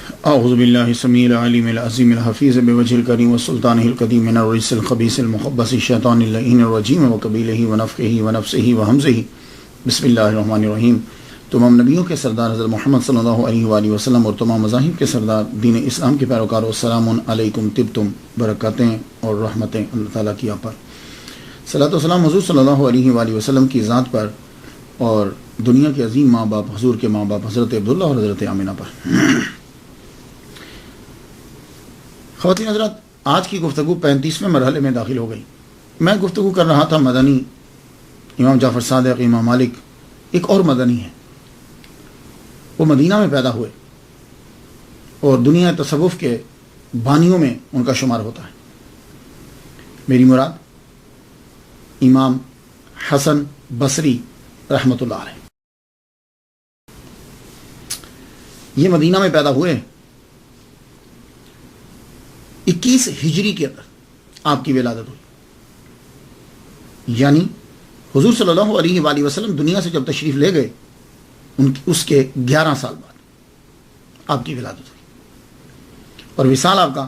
اعوذ باللہ السمیع العلیم العظیم الحفیظ بوجہ الکریم والسلطانہ القدیم من الرجس الخبیث المخبث الشیطان اللعین الرجیم وقبیلہ ونفخہ ونفسہ وہمزہ بسم اللہ الرحمن الرحیم۔ تمام نبیوں کے سردار حضرت محمد صلی اللہ علیہ وآلہ وسلم اور تمام مذاہب کے سردار دین اسلام کے پیروکاروں، السلام علیکم، طبتم، برکاتیں اور رحمتیں اللہ تعالیٰ کی آپ پر۔ صلاۃ و سلام حضور صلی اللہ علیہ وآلہ وسلم کی ذات پر اور دنیا کے عظیم ماں باپ حضور کے ماں باپ حضرت عبداللہ اور حضرت آمنہ پر۔ خواتین حضرات، آج کی گفتگو 35ویں مرحلے میں داخل ہو گئی۔ میں گفتگو کر رہا تھا مدنی، امام جعفر صادق، امام مالک، ایک اور مدنی ہے، وہ مدینہ میں پیدا ہوئے اور دنیا تصوف کے بانیوں میں ان کا شمار ہوتا ہے۔ میری مراد امام حسن بصری رحمۃ اللہ علیہ، یہ مدینہ میں پیدا ہوئے 21 ہجری کے اندر آپ کی ولادت ہوئی، یعنی حضور صلی اللہ علیہ وآلہ وسلم دنیا سے جب تشریف لے گئے اس کے 11 سال بعد آپ کی ولادت ہوئی، اور وصال آپ کا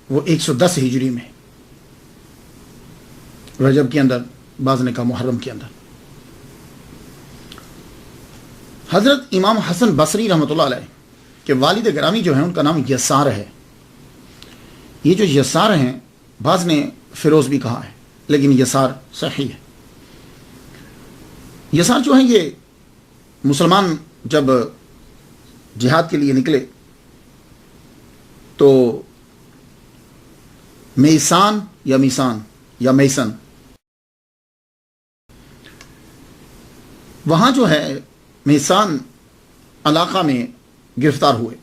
وہ 110 ہجری میں، رجب کے اندر، بعض نے کہا محرم کے اندر۔ حضرت امام حسن بصری رحمۃ اللہ علیہ کے والد گرامی جو ہیں ان کا نام یسار ہے۔ یہ جو یسار ہیں، بعض نے فیروز بھی کہا ہے، لیکن یسار صحیح ہے۔ یسار جو ہیں یہ مسلمان جب جہاد کے لیے نکلے تو میسان یا میسان یا میسن، وہاں جو ہے میسان علاقہ میں گرفتار ہوئے،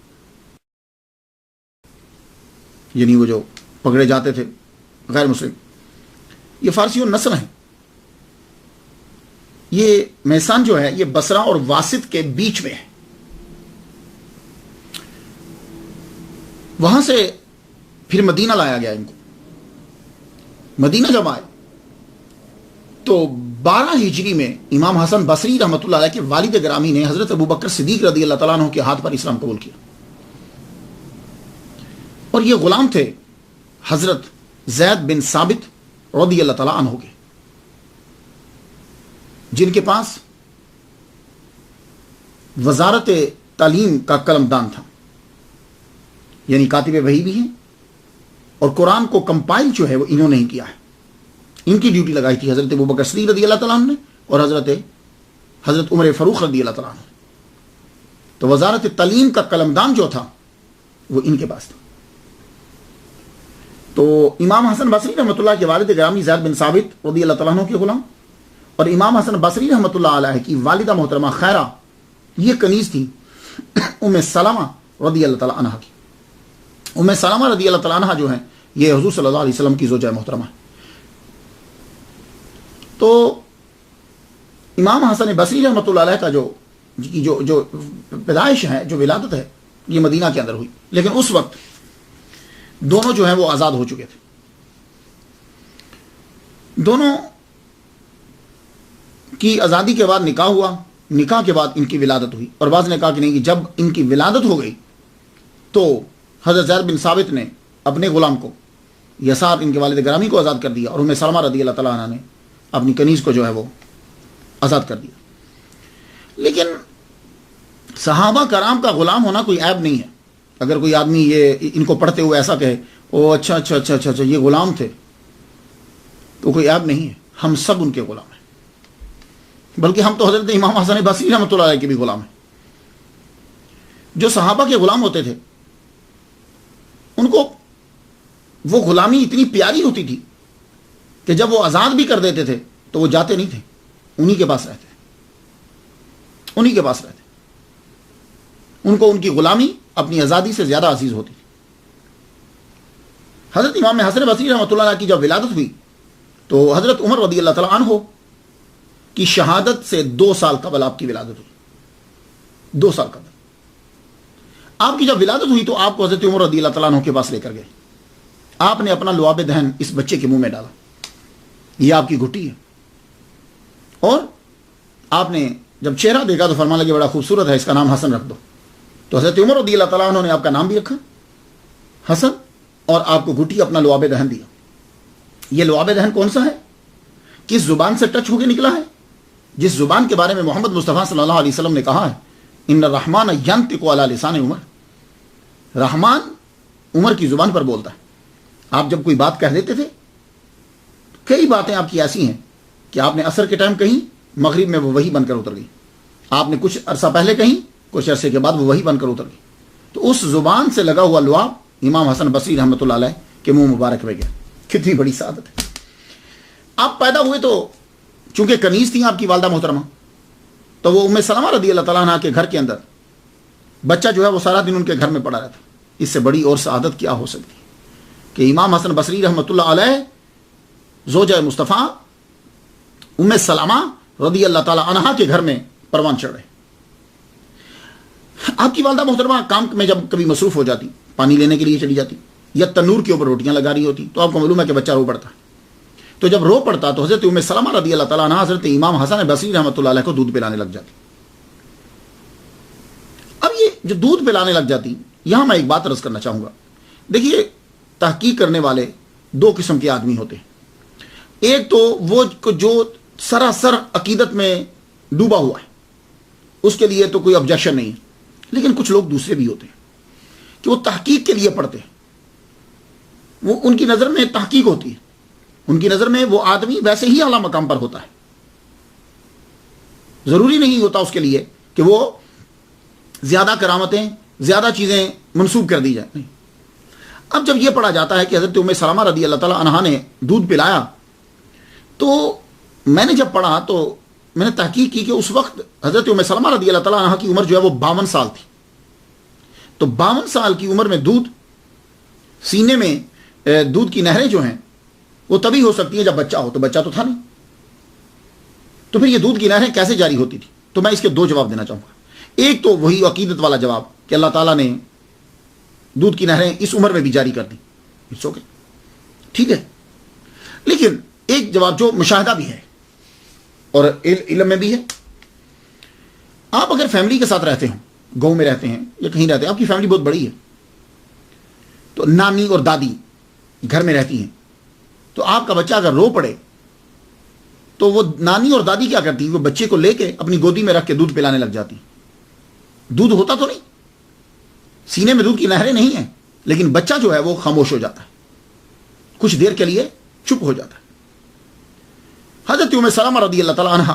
یعنی وہ جو پکڑے جاتے تھے غیر مسلم، یہ فارسی النسل ہیں۔ یہ میسان جو ہے یہ بصرہ اور واسط کے بیچ میں ہے۔ وہاں سے پھر مدینہ لایا گیا ان کو۔ مدینہ جب آئے تو 12 ہجری میں امام حسن بصری رحمۃ اللہ علیہ کے والد گرامی نے حضرت ابوبکر صدیق رضی اللہ تعالیٰ عنہ کے ہاتھ پر اسلام قبول کیا، اور یہ غلام تھے حضرت زید بن ثابت رضی اللہ تعالیٰ عنہ کے، جن کے پاس وزارت تعلیم کا قلم دان تھا، یعنی کاتب وحی بھی ہیں، اور قرآن کو کمپائل جو ہے وہ انہوں نے ہی کیا ہے۔ ان کی ڈیوٹی لگائی تھی حضرت ابوبکر صدیق رضی اللہ تعالیٰ عنہ نے اور حضرت عمر فاروق رضی اللہ تعالیٰ عنہ۔ تو وزارت تعلیم کا قلم دان جو تھا وہ ان کے پاس تھا۔ تو امام حسن بصری رحمۃ اللہ کے والد گرامی زید بن ثابت رضی اللہ تعالیٰ عنہ کے غلام، اور امام حسن بصری رحمۃ اللہ علیہ کی والدہ محترمہ خیرہ، یہ کنیز تھی ام سلمہ رضی اللہ تعالیٰ عنہ کی۔ ام سلمہ رضی اللہ تعالیٰ عنہ جو ہیں یہ حضور صلی اللہ علیہ وسلم کی زوجہ محترمہ ہے۔ تو امام حسن بصری رحمۃ اللہ علیہ کا جو پیدائش ہے، جو ولادت ہے، یہ مدینہ کے اندر ہوئی، لیکن اس وقت دونوں جو ہیں وہ آزاد ہو چکے تھے۔ دونوں کی آزادی کے بعد نکاح ہوا، نکاح کے بعد ان کی ولادت ہوئی، اور بعض نے کہا کہ نہیں، کہ جب ان کی ولادت ہو گئی تو حضرت زید بن ثابت نے اپنے غلام کو، یسار ان کے والد گرامی کو آزاد کر دیا، اور ام سلمہ رضی اللہ تعالیٰ عنہ نے اپنی کنیز کو جو ہے وہ آزاد کر دیا۔ لیکن صحابہ کرام کا غلام ہونا کوئی عیب نہیں ہے۔ اگر کوئی آدمی یہ ان کو پڑھتے ہوئے ایسا کہے او اچھا یہ غلام تھے، تو کوئی عیب نہیں ہے، ہم سب ان کے غلام ہیں، بلکہ ہم تو حضرت امام حسن بصری رحمۃ اللہ علیہ کے بھی غلام ہیں۔ جو صحابہ کے غلام ہوتے تھے ان کو وہ غلامی اتنی پیاری ہوتی تھی کہ جب وہ آزاد بھی کر دیتے تھے تو وہ جاتے نہیں تھے، انہی کے پاس رہتے، انہی کے پاس رہتے۔ ان کو ان کی غلامی اپنی آزادی سے زیادہ عزیز ہوتی تھی۔ حضرت امام حسن بصری رحمۃ اللہ علیہ کی جب ولادت ہوئی تو حضرت عمر رضی اللہ تعالیٰ عنہ کی شہادت سے 2 سال قبل آپ کی ولادت ہوئی۔ 2 سال قبل آپ کی جب ولادت ہوئی تو آپ کو حضرت عمر رضی اللہ تعالیٰ عنہ کے پاس لے کر گئے۔ آپ نے اپنا لعاب دہن اس بچے کے منہ میں ڈالا، یہ آپ کی گھٹی ہے، اور آپ نے جب چہرہ دیکھا تو فرمانے لگے بڑا خوبصورت ہے، اس کا نام حسن رکھ دو۔ تو حضرت عمر رضی اللہ تعالیٰ عنہ نے آپ کا نام بھی رکھا حسن، اور آپ کو گھٹی اپنا لعاب دہن دیا. یہ لعاب دہن کون سا ہے؟ کس زبان سے ٹچ ہو کے نکلا ہے؟ جس زبان کے بارے میں محمد مصطفیٰ صلی اللہ علیہ وسلم نے کہا ہے ان الرحمن ینطق علی لسان عمر، رحمان عمر کی زبان پر بولتا ہے. آپ جب کوئی بات کہہ دیتے تھے، کئی باتیں آپ کی ایسی ہیں کہ آپ نے عصر کے ٹائم کہیں، مغرب میں وہ وہی بن کر اتر گئی. آپ نے کچھ عرصہ پہلے کہیں، کچھ عرصے کے بعد وہ وہی بن کر اتر گئی. تو اس زبان سے لگا ہوا لعاب امام حسن بصری رحمۃ اللہ علیہ کے منہ مبارک میں گیا. کتنی بڑی سعادت ہے. آپ پیدا ہوئے تو چونکہ کنیز تھیں آپ کی والدہ محترمہ، تو وہ ام سلمہ رضی اللہ تعالیٰ عنہ کے گھر کے اندر بچہ جو ہے وہ سارا دن ان کے گھر میں پڑا رہتا. اس سے بڑی اور سعادت کیا ہو سکتی ہے کہ امام حسن بصری رحمۃ اللہ علیہ زوجہ مصطفیٰ ام سلمہ رضی اللہ تعالیٰ عنہ کے گھر میں پروان چڑھ رہے. آپ کی والدہ محترمہ کام میں جب کبھی مصروف ہو جاتی، پانی لینے کے لیے چلی جاتی یا تنور کے اوپر روٹیاں لگا رہی ہوتی، تو آپ کو معلوم ہے کہ بچہ رو پڑتا. تو جب رو پڑتا تو حضرت ام سلمہ رضی اللہ تعالیٰ عنہ حضرت امام حسن بصری رحمۃ اللہ علیہ کو دودھ پلانے لگ جاتی. اب یہ جو دودھ پلانے لگ جاتی، یہاں میں ایک بات عرض کرنا چاہوں گا. دیکھیے، تحقیق کرنے والے دو قسم کے آدمی ہوتے ہیں. ایک تو وہ جو سراسر عقیدت میں ڈوبا ہوا ہے، اس کے لیے تو کوئی آبجیکشن نہیں ہے. لیکن کچھ لوگ دوسرے بھی ہوتے ہیں کہ وہ تحقیق کے لیے پڑھتے ہیں. وہ ان کی نظر میں تحقیق ہوتی ہے، ان کی نظر میں وہ آدمی ویسے ہی اعلیٰ مقام پر ہوتا ہے. ضروری نہیں ہوتا اس کے لیے کہ وہ زیادہ کرامتیں، زیادہ چیزیں منسوب کر دی جائیں. نہیں. اب جب یہ پڑھا جاتا ہے کہ حضرت ام سلمہ رضی اللہ تعالیٰ عنہا نے دودھ پلایا، تو میں نے جب پڑھا تو میں نے تحقیق کی کہ اس وقت حضرت ام سلمہ رضی اللہ تعالیٰ عنہا کی عمر جو ہے وہ 52 سال تھی. تو 52 سال کی عمر میں دودھ سینے میں دودھ کی نہریں جو ہیں وہ تبھی ہو سکتی ہیں جب بچہ ہو. تو بچہ تو تھا نہیں، تو پھر یہ دودھ کی نہریں کیسے جاری ہوتی تھی؟ تو میں اس کے دو جواب دینا چاہوں گا. ایک تو وہی عقیدت والا جواب کہ اللہ تعالیٰ نے دودھ کی نہریں اس عمر میں بھی جاری کر دی. اٹس اوکے، ٹھیک ہے. لیکن ایک جواب جو مشاہدہ بھی ہے اور علم میں بھی ہے. آپ اگر فیملی کے ساتھ رہتے ہوں، گاؤں میں رہتے ہیں یا کہیں رہتے ہیں، آپ کی فیملی بہت بڑی ہے، تو نانی اور دادی گھر میں رہتی ہیں، تو آپ کا بچہ اگر رو پڑے تو وہ نانی اور دادی کیا کرتی، وہ بچے کو لے کے اپنی گودی میں رکھ کے دودھ پلانے لگ جاتی. دودھ ہوتا تو نہیں، سینے میں دودھ کی نہریں نہیں ہیں، لیکن بچہ جو ہے وہ خاموش ہو جاتا ہے، کچھ دیر کے لیے چپ ہو جاتا ہے. حضرت ام سلمہ رضی اللہ تعالیٰ عنہ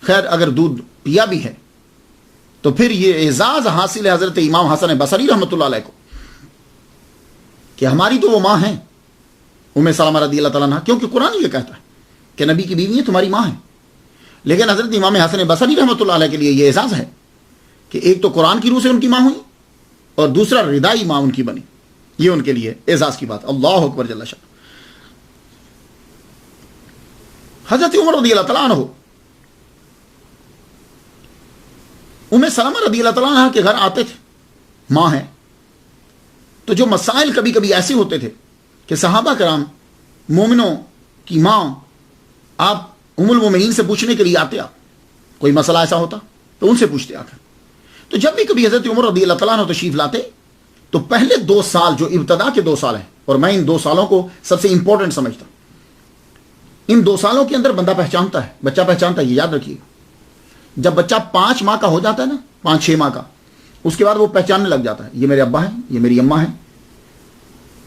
خیر اگر دودھ پیا بھی ہے تو پھر یہ اعزاز حاصل ہے حضرت امام حسن بصری رحمۃ اللہ علیہ کو کہ ہماری تو وہ ماں ہیں ام سلمہ رضی اللہ تعالیٰ عنہ، کیونکہ قرآن یہ کہتا ہے کہ نبی کی بیوی تمہاری ماں ہیں. لیکن حضرت امام حسن بصری رحمۃ اللہ علیہ کے لیے یہ اعزاز ہے کہ ایک تو قرآن کی روح سے ان کی ماں ہوئی اور دوسرا ردائی ماں ان کی بنی. یہ ان کے لیے اعزاز کی بات. اللہ اکبر جل شان. حضرت عمر رضی اللہ تعالیٰ عنہ ام سلمہ رضی اللہ تعالیٰ عنہ کے گھر آتے تھے، ماں ہیں. تو جو مسائل کبھی کبھی ایسے ہوتے تھے کہ صحابہ کرام مومنوں کی ماں آپ ام المومنین سے پوچھنے کے لیے آتے، آپ کوئی مسئلہ ایسا ہوتا تو ان سے پوچھتے آ کر. تو جب بھی کبھی حضرت عمر رضی اللہ تعالیٰ عنہ تشریف لاتے تو پہلے 2 سال جو ابتدا کے 2 سال ہیں، اور میں ان 2 سالوں کو سب سے امپورٹنٹ سمجھتا ہوں، ان 2 سالوں کے اندر بندہ پہچانتا ہے، بچہ پہچانتا ہے. یہ یاد رکھیے گا، جب بچہ 5 ماہ کا ہو جاتا ہے نا، 5-6 ماہ کا، اس کے بعد وہ پہچاننے لگ جاتا ہے یہ میرے ابا ہیں، یہ میری اماں ہیں.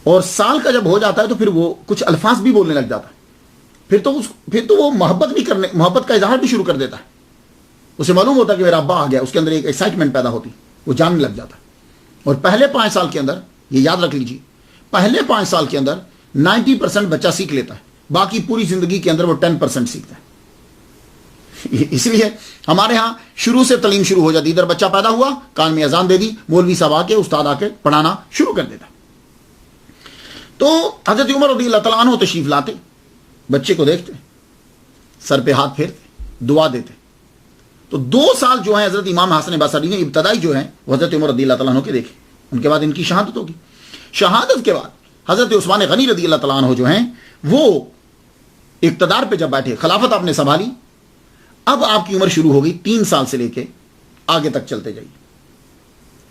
اور سال کا جب ہو جاتا ہے تو پھر وہ کچھ الفاظ بھی بولنے لگ جاتا ہے. پھر تو وہ محبت کا اظہار بھی شروع کر دیتا ہے. اسے معلوم ہوتا ہے کہ میرا ابا آ گیا، اس کے اندر ایک ایکسائٹمنٹ پیدا ہوتی، وہ جاننے لگ جاتا ہے. اور پہلے 5 سال کے اندر یہ یاد رکھ لیجیے، پہلے 5 سال کے اندر 90% بچہ سیکھ لیتا ہے، باقی پوری زندگی کے اندر وہ 10% سیکھتا ہے. اس لیے ہمارے ہاں شروع سے تعلیم شروع ہو جاتی. ادھر بچہ پیدا ہوا، کان میں اذان دے دی، مولوی صاحب آ کے، استاد آ کے پڑھانا شروع کر دیتا. تو حضرت عمر رضی اللہ تعالیٰ عنہ تشریف لاتے، بچے کو دیکھتے، سر پہ ہاتھ پھیرتے، دعا دیتے. تو 2 سال جو ہیں حضرت امام حسن بصری نے ابتدائی جو ہیں وہ حضرت عمر رضی اللہ تعالیٰ عنہ کے دیکھے. ان کے بعد ان کی شہادت ہوگی. شہادت کے بعد حضرت عثمان غنی رضی اللہ تعالیٰ عنہ جو ہیں وہ اقتدار پہ جب بیٹھے، خلافت آپ نے سنبھالی. اب آپ کی عمر شروع ہو گئی 3 سال سے لے کے آگے تک چلتے جائیے.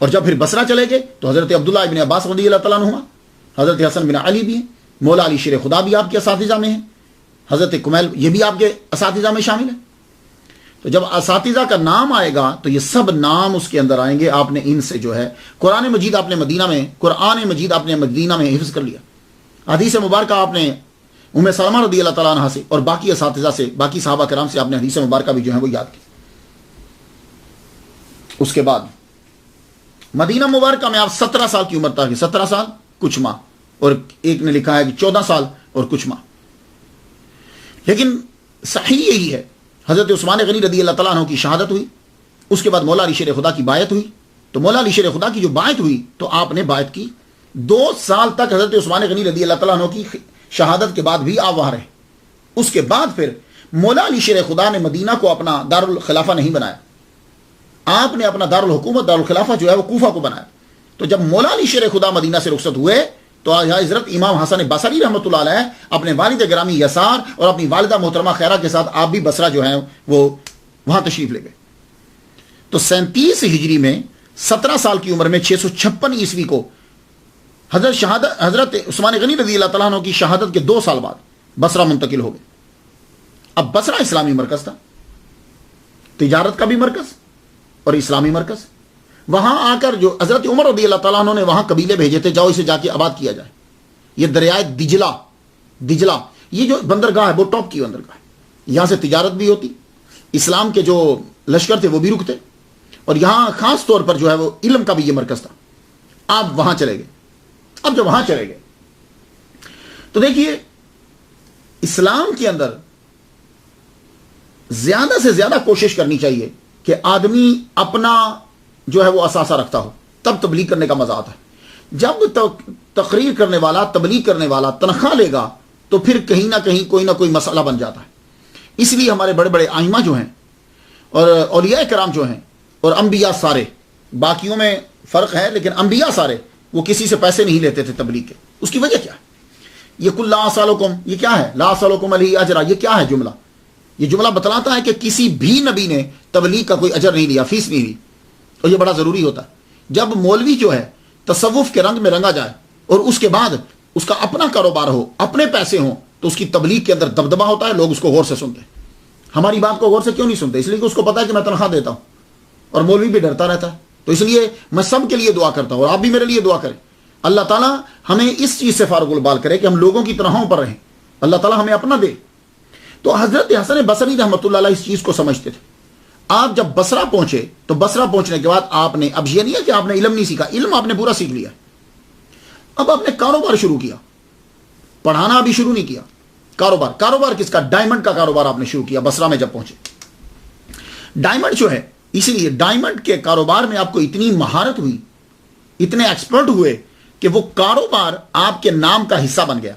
اور جب پھر بصرہ چلے گئے تو حضرت عبداللہ ابن عباس رضی اللہ تعالیٰ عنہما، حضرت حسن بن علی بھی ہیں، مولا علی شیر خدا بھی آپ کے اساتذہ میں ہیں، حضرت کمیل یہ بھی آپ کے اساتذہ میں شامل ہے۔ تو جب اساتذہ کا نام آئے گا تو یہ سب نام اس کے اندر آئیں گے۔ آپ نے ان سے جو ہے قرآن مجید آپ نے مدینہ میں حفظ کر لیا، حدیث مبارکہ آپ نے ام سلمہ رضی اللہ تعالیٰ عنہ سے اور باقی اساتذہ سے، باقی صحابہ کرام سے آپ نے حدیث مبارکہ بھی جو ہے وہ یاد کی۔ اس کے بعد مدینہ مبارکہ میں آپ 17 سال کی عمر تک، 17 سال کچھ ماہ، اور ایک نے لکھا ہے کہ 14 سال اور کچھ ماہ، لیکن صحیح یہی ہے۔ حضرت عثمان غنی رضی اللہ تعالیٰ عنہ کی شہادت ہوئی، اس کے بعد مولا علی شیر خدا کی بایعت ہوئی۔ تو مولا علی شیر خدا کی جو بایعت ہوئی تو آپ نے بایعت کی، 2 سال تک حضرت عثمان غنی رضی اللہ تعالیٰ عنہ کی شہادت کے بعد بھی آپ وہاں رہے۔ اس کے بعد پھر مولا علی شیر خدا نے مدینہ کو اپنا دارالخلافہ نہیں بنایا، آپ نے اپنا دارالحکومت دارالخلافہ جو ہے وہ کوفہ کو بنایا۔ تو جب مولا علی شیر خدا مدینہ سے رخصت ہوئے تو حضرت امام حسن بصری رحمۃ اللہ علیہ اپنے والد گرامی یسار اور اپنی والدہ محترمہ خیرہ کے ساتھ آپ بھی بصرہ جو ہیں وہ وہاں تشریف لے گئے۔ تو 37 ہجری میں 17 سال کی عمر میں 656 عیسوی کو حضرت عثمان غنی رضی اللہ تعالیٰ عنہ کی شہادت کے 2 سال بعد بصرہ منتقل ہو گئے۔ اب بصرہ اسلامی مرکز تھا، تجارت کا بھی مرکز اور اسلامی مرکز۔ وہاں آ کر جو حضرت عمر رضی اللہ تعالیٰ عنہ نے وہاں قبیلے بھیجے تھے، جاؤ اسے جا کے آباد کیا جائے۔ یہ دریائے دجلہ یہ جو بندرگاہ ہے وہ ٹاپ کی بندرگاہ ہے، یہاں سے تجارت بھی ہوتی، اسلام کے جو لشکر تھے وہ بھی رکتے، اور یہاں خاص طور پر جو ہے وہ علم کا بھی یہ مرکز تھا۔ آپ وہاں چلے گئے۔ اب جب وہاں چلے گئے تو دیکھیے اسلام کے اندر زیادہ سے زیادہ کوشش کرنی چاہیے کہ آدمی اپنا جو ہے وہ اثاثہ رکھتا ہو، تب تبلیغ کرنے کا مزہ آتا ہے۔ جب تقریر کرنے والا، تبلیغ کرنے والا تنخواہ لے گا تو پھر کہیں نہ کہیں کوئی نہ کوئی مسئلہ بن جاتا ہے۔ اس لیے ہمارے بڑے بڑے ائمہ جو ہیں اور اولیاء کرام جو ہیں اور انبیاء سارے، باقیوں میں فرق ہے لیکن انبیاء سارے وہ کسی سے پیسے نہیں لیتے تھے تبلیغ کے۔ اس کی وجہ کیا ہے؟ یہ کل لا اسالکم، یہ کیا ہے؟ لا اسالکم علیہ اجرا، یہ کیا ہے جملہ؟ یہ جملہ بتلاتا ہے کہ کسی بھی نبی نے تبلیغ کا کوئی اجر نہیں لیا، فیس نہیں لی، اور یہ بڑا ضروری ہوتا ہے۔ جب مولوی جو ہے تصوف کے رنگ میں رنگا جائے اور اس کے بعد اس کا اپنا کاروبار ہو، اپنے پیسے ہوں، تو اس کی تبلیغ کے اندر دبدبہ ہوتا ہے، لوگ اس کو غور سے سنتے ہیں۔ ہماری بات کو غور سے کیوں نہیں سنتے؟ اس لیے کہ اس کو پتا ہے کہ میں تنخواہ دیتا ہوں، اور مولوی بھی ڈرتا رہتا ہے۔ تو اس لیے میں سب کے لیے دعا کرتا ہوں، اور آپ بھی میرے لیے دعا کریں، اللہ تعالیٰ ہمیں اس چیز سے فارغ البال کرے کہ ہم لوگوں کی تنخواہوں پر رہیں، اللہ تعالیٰ ہمیں اپنا دے۔ تو حضرت حسن بصری رحمۃ اللہ علیہ اس چیز کو سمجھتے تھے۔ آپ جب بصرہ پہنچے تو بصرہ پہنچنے کے بعد آپ نے، اب یہ نہیں ہے کہ آپ نے علم نہیں سیکھا، علم آپ نے پورا سیکھ لیا، اب آپ نے کاروبار شروع کیا، پڑھانا ابھی شروع نہیں کیا۔ کاروبار کس کا؟ ڈائمنڈ کا کاروبار آپ نے شروع کیا بصرہ میں جب پہنچے۔ ڈائمنڈ جو ہے، اسی لیے ڈائمنڈ کے کاروبار میں آپ کو اتنی مہارت ہوئی، اتنے ایکسپرٹ ہوئے کہ وہ کاروبار آپ کے نام کا حصہ بن گیا۔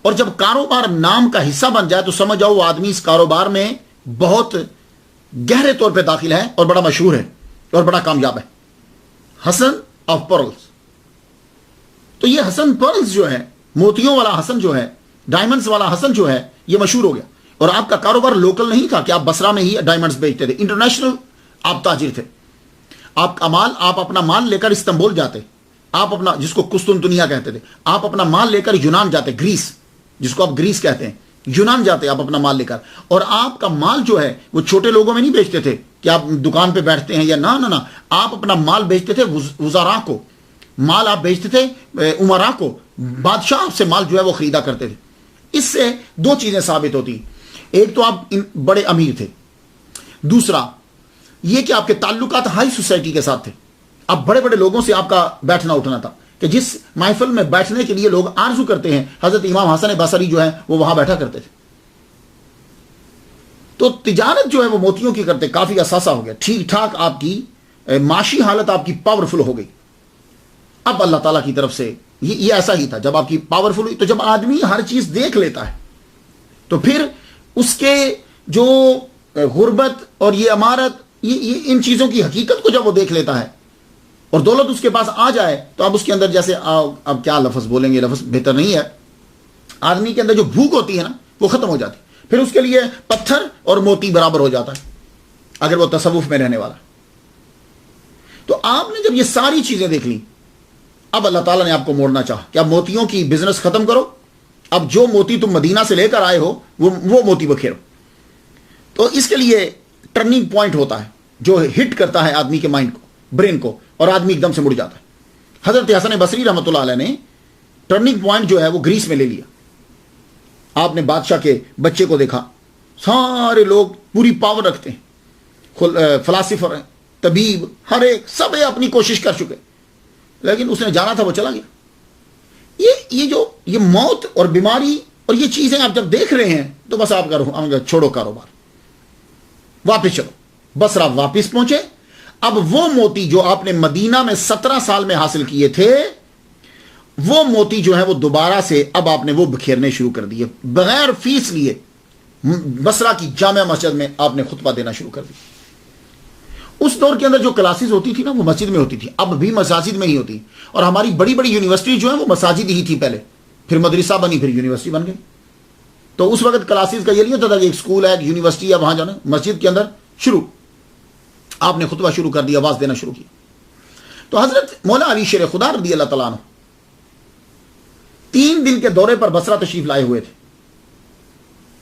اور جب کاروبار نام کا حصہ بن جائے تو سمجھ جاؤ وہ آدمی اس کاروبار میں بہت گہرے طور پہ داخل ہے اور بڑا مشہور ہے اور بڑا کامیاب ہے۔ حسن آف پرلز، تو یہ حسن پرلز جو ہے، موتیوں والا حسن جو ہے، ڈائمنڈز والا حسن جو ہے، یہ مشہور ہو گیا۔ اور آپ کا کاروبار لوکل نہیں تھا کہ آپ بصرہ میں ہی ڈائمنڈز بیچتے تھے، انٹرنیشنل آپ تاجر تھے۔ آپ اپنا مال لے کر استنبول جاتے، آپ اپنا، جس کو قسطنطنیہ کہتے تھے، آپ اپنا مال لے کر یونان جاتے، گریس جس کو آپ گریس کہتے ہیں، یونان جاتے آپ اپنا مال لے کر، اور آپ کا مال جو ہے وہ چھوٹے لوگوں میں نہیں بیچتے تھے کہ آپ دکان پہ بیٹھتے ہیں یا نہ، آپ اپنا مال بیچتے تھے وزراء کو، مال آپ بیچتے تھے امراء کو، بادشاہ آپ سے مال جو ہے وہ خریدا کرتے تھے۔ اس سے 2 چیزیں ثابت ہوتی ہیں، ایک تو آپ بڑے امیر تھے، دوسرا یہ کہ آپ کے تعلقات ہائی سوسائٹی کے ساتھ تھے، آپ بڑے بڑے لوگوں سے آپ کا بیٹھنا اٹھنا تھا کہ جس محفل میں بیٹھنے کے لیے لوگ آرزو کرتے ہیں، حضرت امام حسن بصری جو ہے وہ وہاں بیٹھا کرتے تھے۔ تو تجارت جو ہے وہ موتیوں کی کرتے، کافی اثاثہ ہو گیا، ٹھیک ٹھاک آپ کی معاشی حالت آپ کی پاورفل ہو گئی۔ اب اللہ تعالیٰ کی طرف سے یہ ایسا ہی تھا، جب آپ کی پاورفل ہوئی تو جب آدمی ہر چیز دیکھ لیتا ہے تو پھر اس کے جو غربت اور یہ امارت، یہ ان چیزوں کی حقیقت کو جب وہ دیکھ لیتا ہے اور دولت اس کے پاس آ جائے تو اب اس کے اندر جیسے اب کیا لفظ بولیں گے، لفظ بہتر نہیں ہے، آدمی کے اندر جو بھوک ہوتی ہے نا وہ ختم ہو جاتی، پھر اس کے لیے پتھر اور موتی برابر ہو جاتا ہے اگر وہ تصوف میں رہنے والا۔ تو آپ نے جب یہ ساری چیزیں دیکھ لی، اب اللہ تعالیٰ نے آپ کو موڑنا چاہا کہ اب موتیوں کی بزنس ختم کرو، اب جو موتی تم مدینہ سے لے کر آئے ہو وہ موتی بکھیرو۔ تو اس کے لیے ٹرننگ پوائنٹ ہوتا ہے جو ہٹ کرتا ہے آدمی کے مائنڈ کو، برین کو، اور آدمی ایک دم سے مڑ جاتا ہے۔ حضرت حسن بصری رحمۃ اللہ علیہ نے ٹرننگ پوائنٹ جو ہے وہ گریس میں لے لیا۔ آپ نے بادشاہ کے بچے کو دیکھا، سارے لوگ پوری پاور رکھتے ہیں، فلاسفر ہیں، طبیب، ہر ایک سب اپنی کوشش کر چکے، لیکن اس نے جانا تھا وہ چلا گیا۔ یہ موت اور بیماری اور یہ چیزیں آپ جب دیکھ رہے ہیں تو بس آپ چھوڑو کاروبار، واپس چلو۔ بصرہ واپس پہنچے۔ اب وہ موتی جو آپ نے مدینہ میں 17 سال میں حاصل کیے تھے، وہ موتی جو ہے وہ دوبارہ سے اب آپ نے وہ بکھیرنے شروع کر دیے، بغیر فیس لیے۔ بصرہ کی جامع مسجد میں آپ نے خطبہ دینا شروع کر دیا۔ اس دور کے اندر جو کلاسز ہوتی تھی نا وہ مسجد میں ہوتی تھی، اب بھی مساجد میں ہی ہوتی، اور ہماری بڑی بڑی یونیورسٹی جو ہیں وہ مساجد ہی تھی پہلے، پھر مدرسہ بنی، پھر یونیورسٹی بن گئی۔ تو اس وقت کلاسز کا یہ نہیں ہوتا تھا کہ ایک اسکول ہے، ایک یونیورسٹی ہے، وہاں جانا، مسجد کے اندر شروع آپ نے خطبہ شروع کر دیا، آواز دینا شروع کیا۔ تو حضرت مولا علی شیر خدا رضی اللہ تعالیٰ عنہ 3 دن کے دورے پر بصرہ تشریف لائے ہوئے تھے۔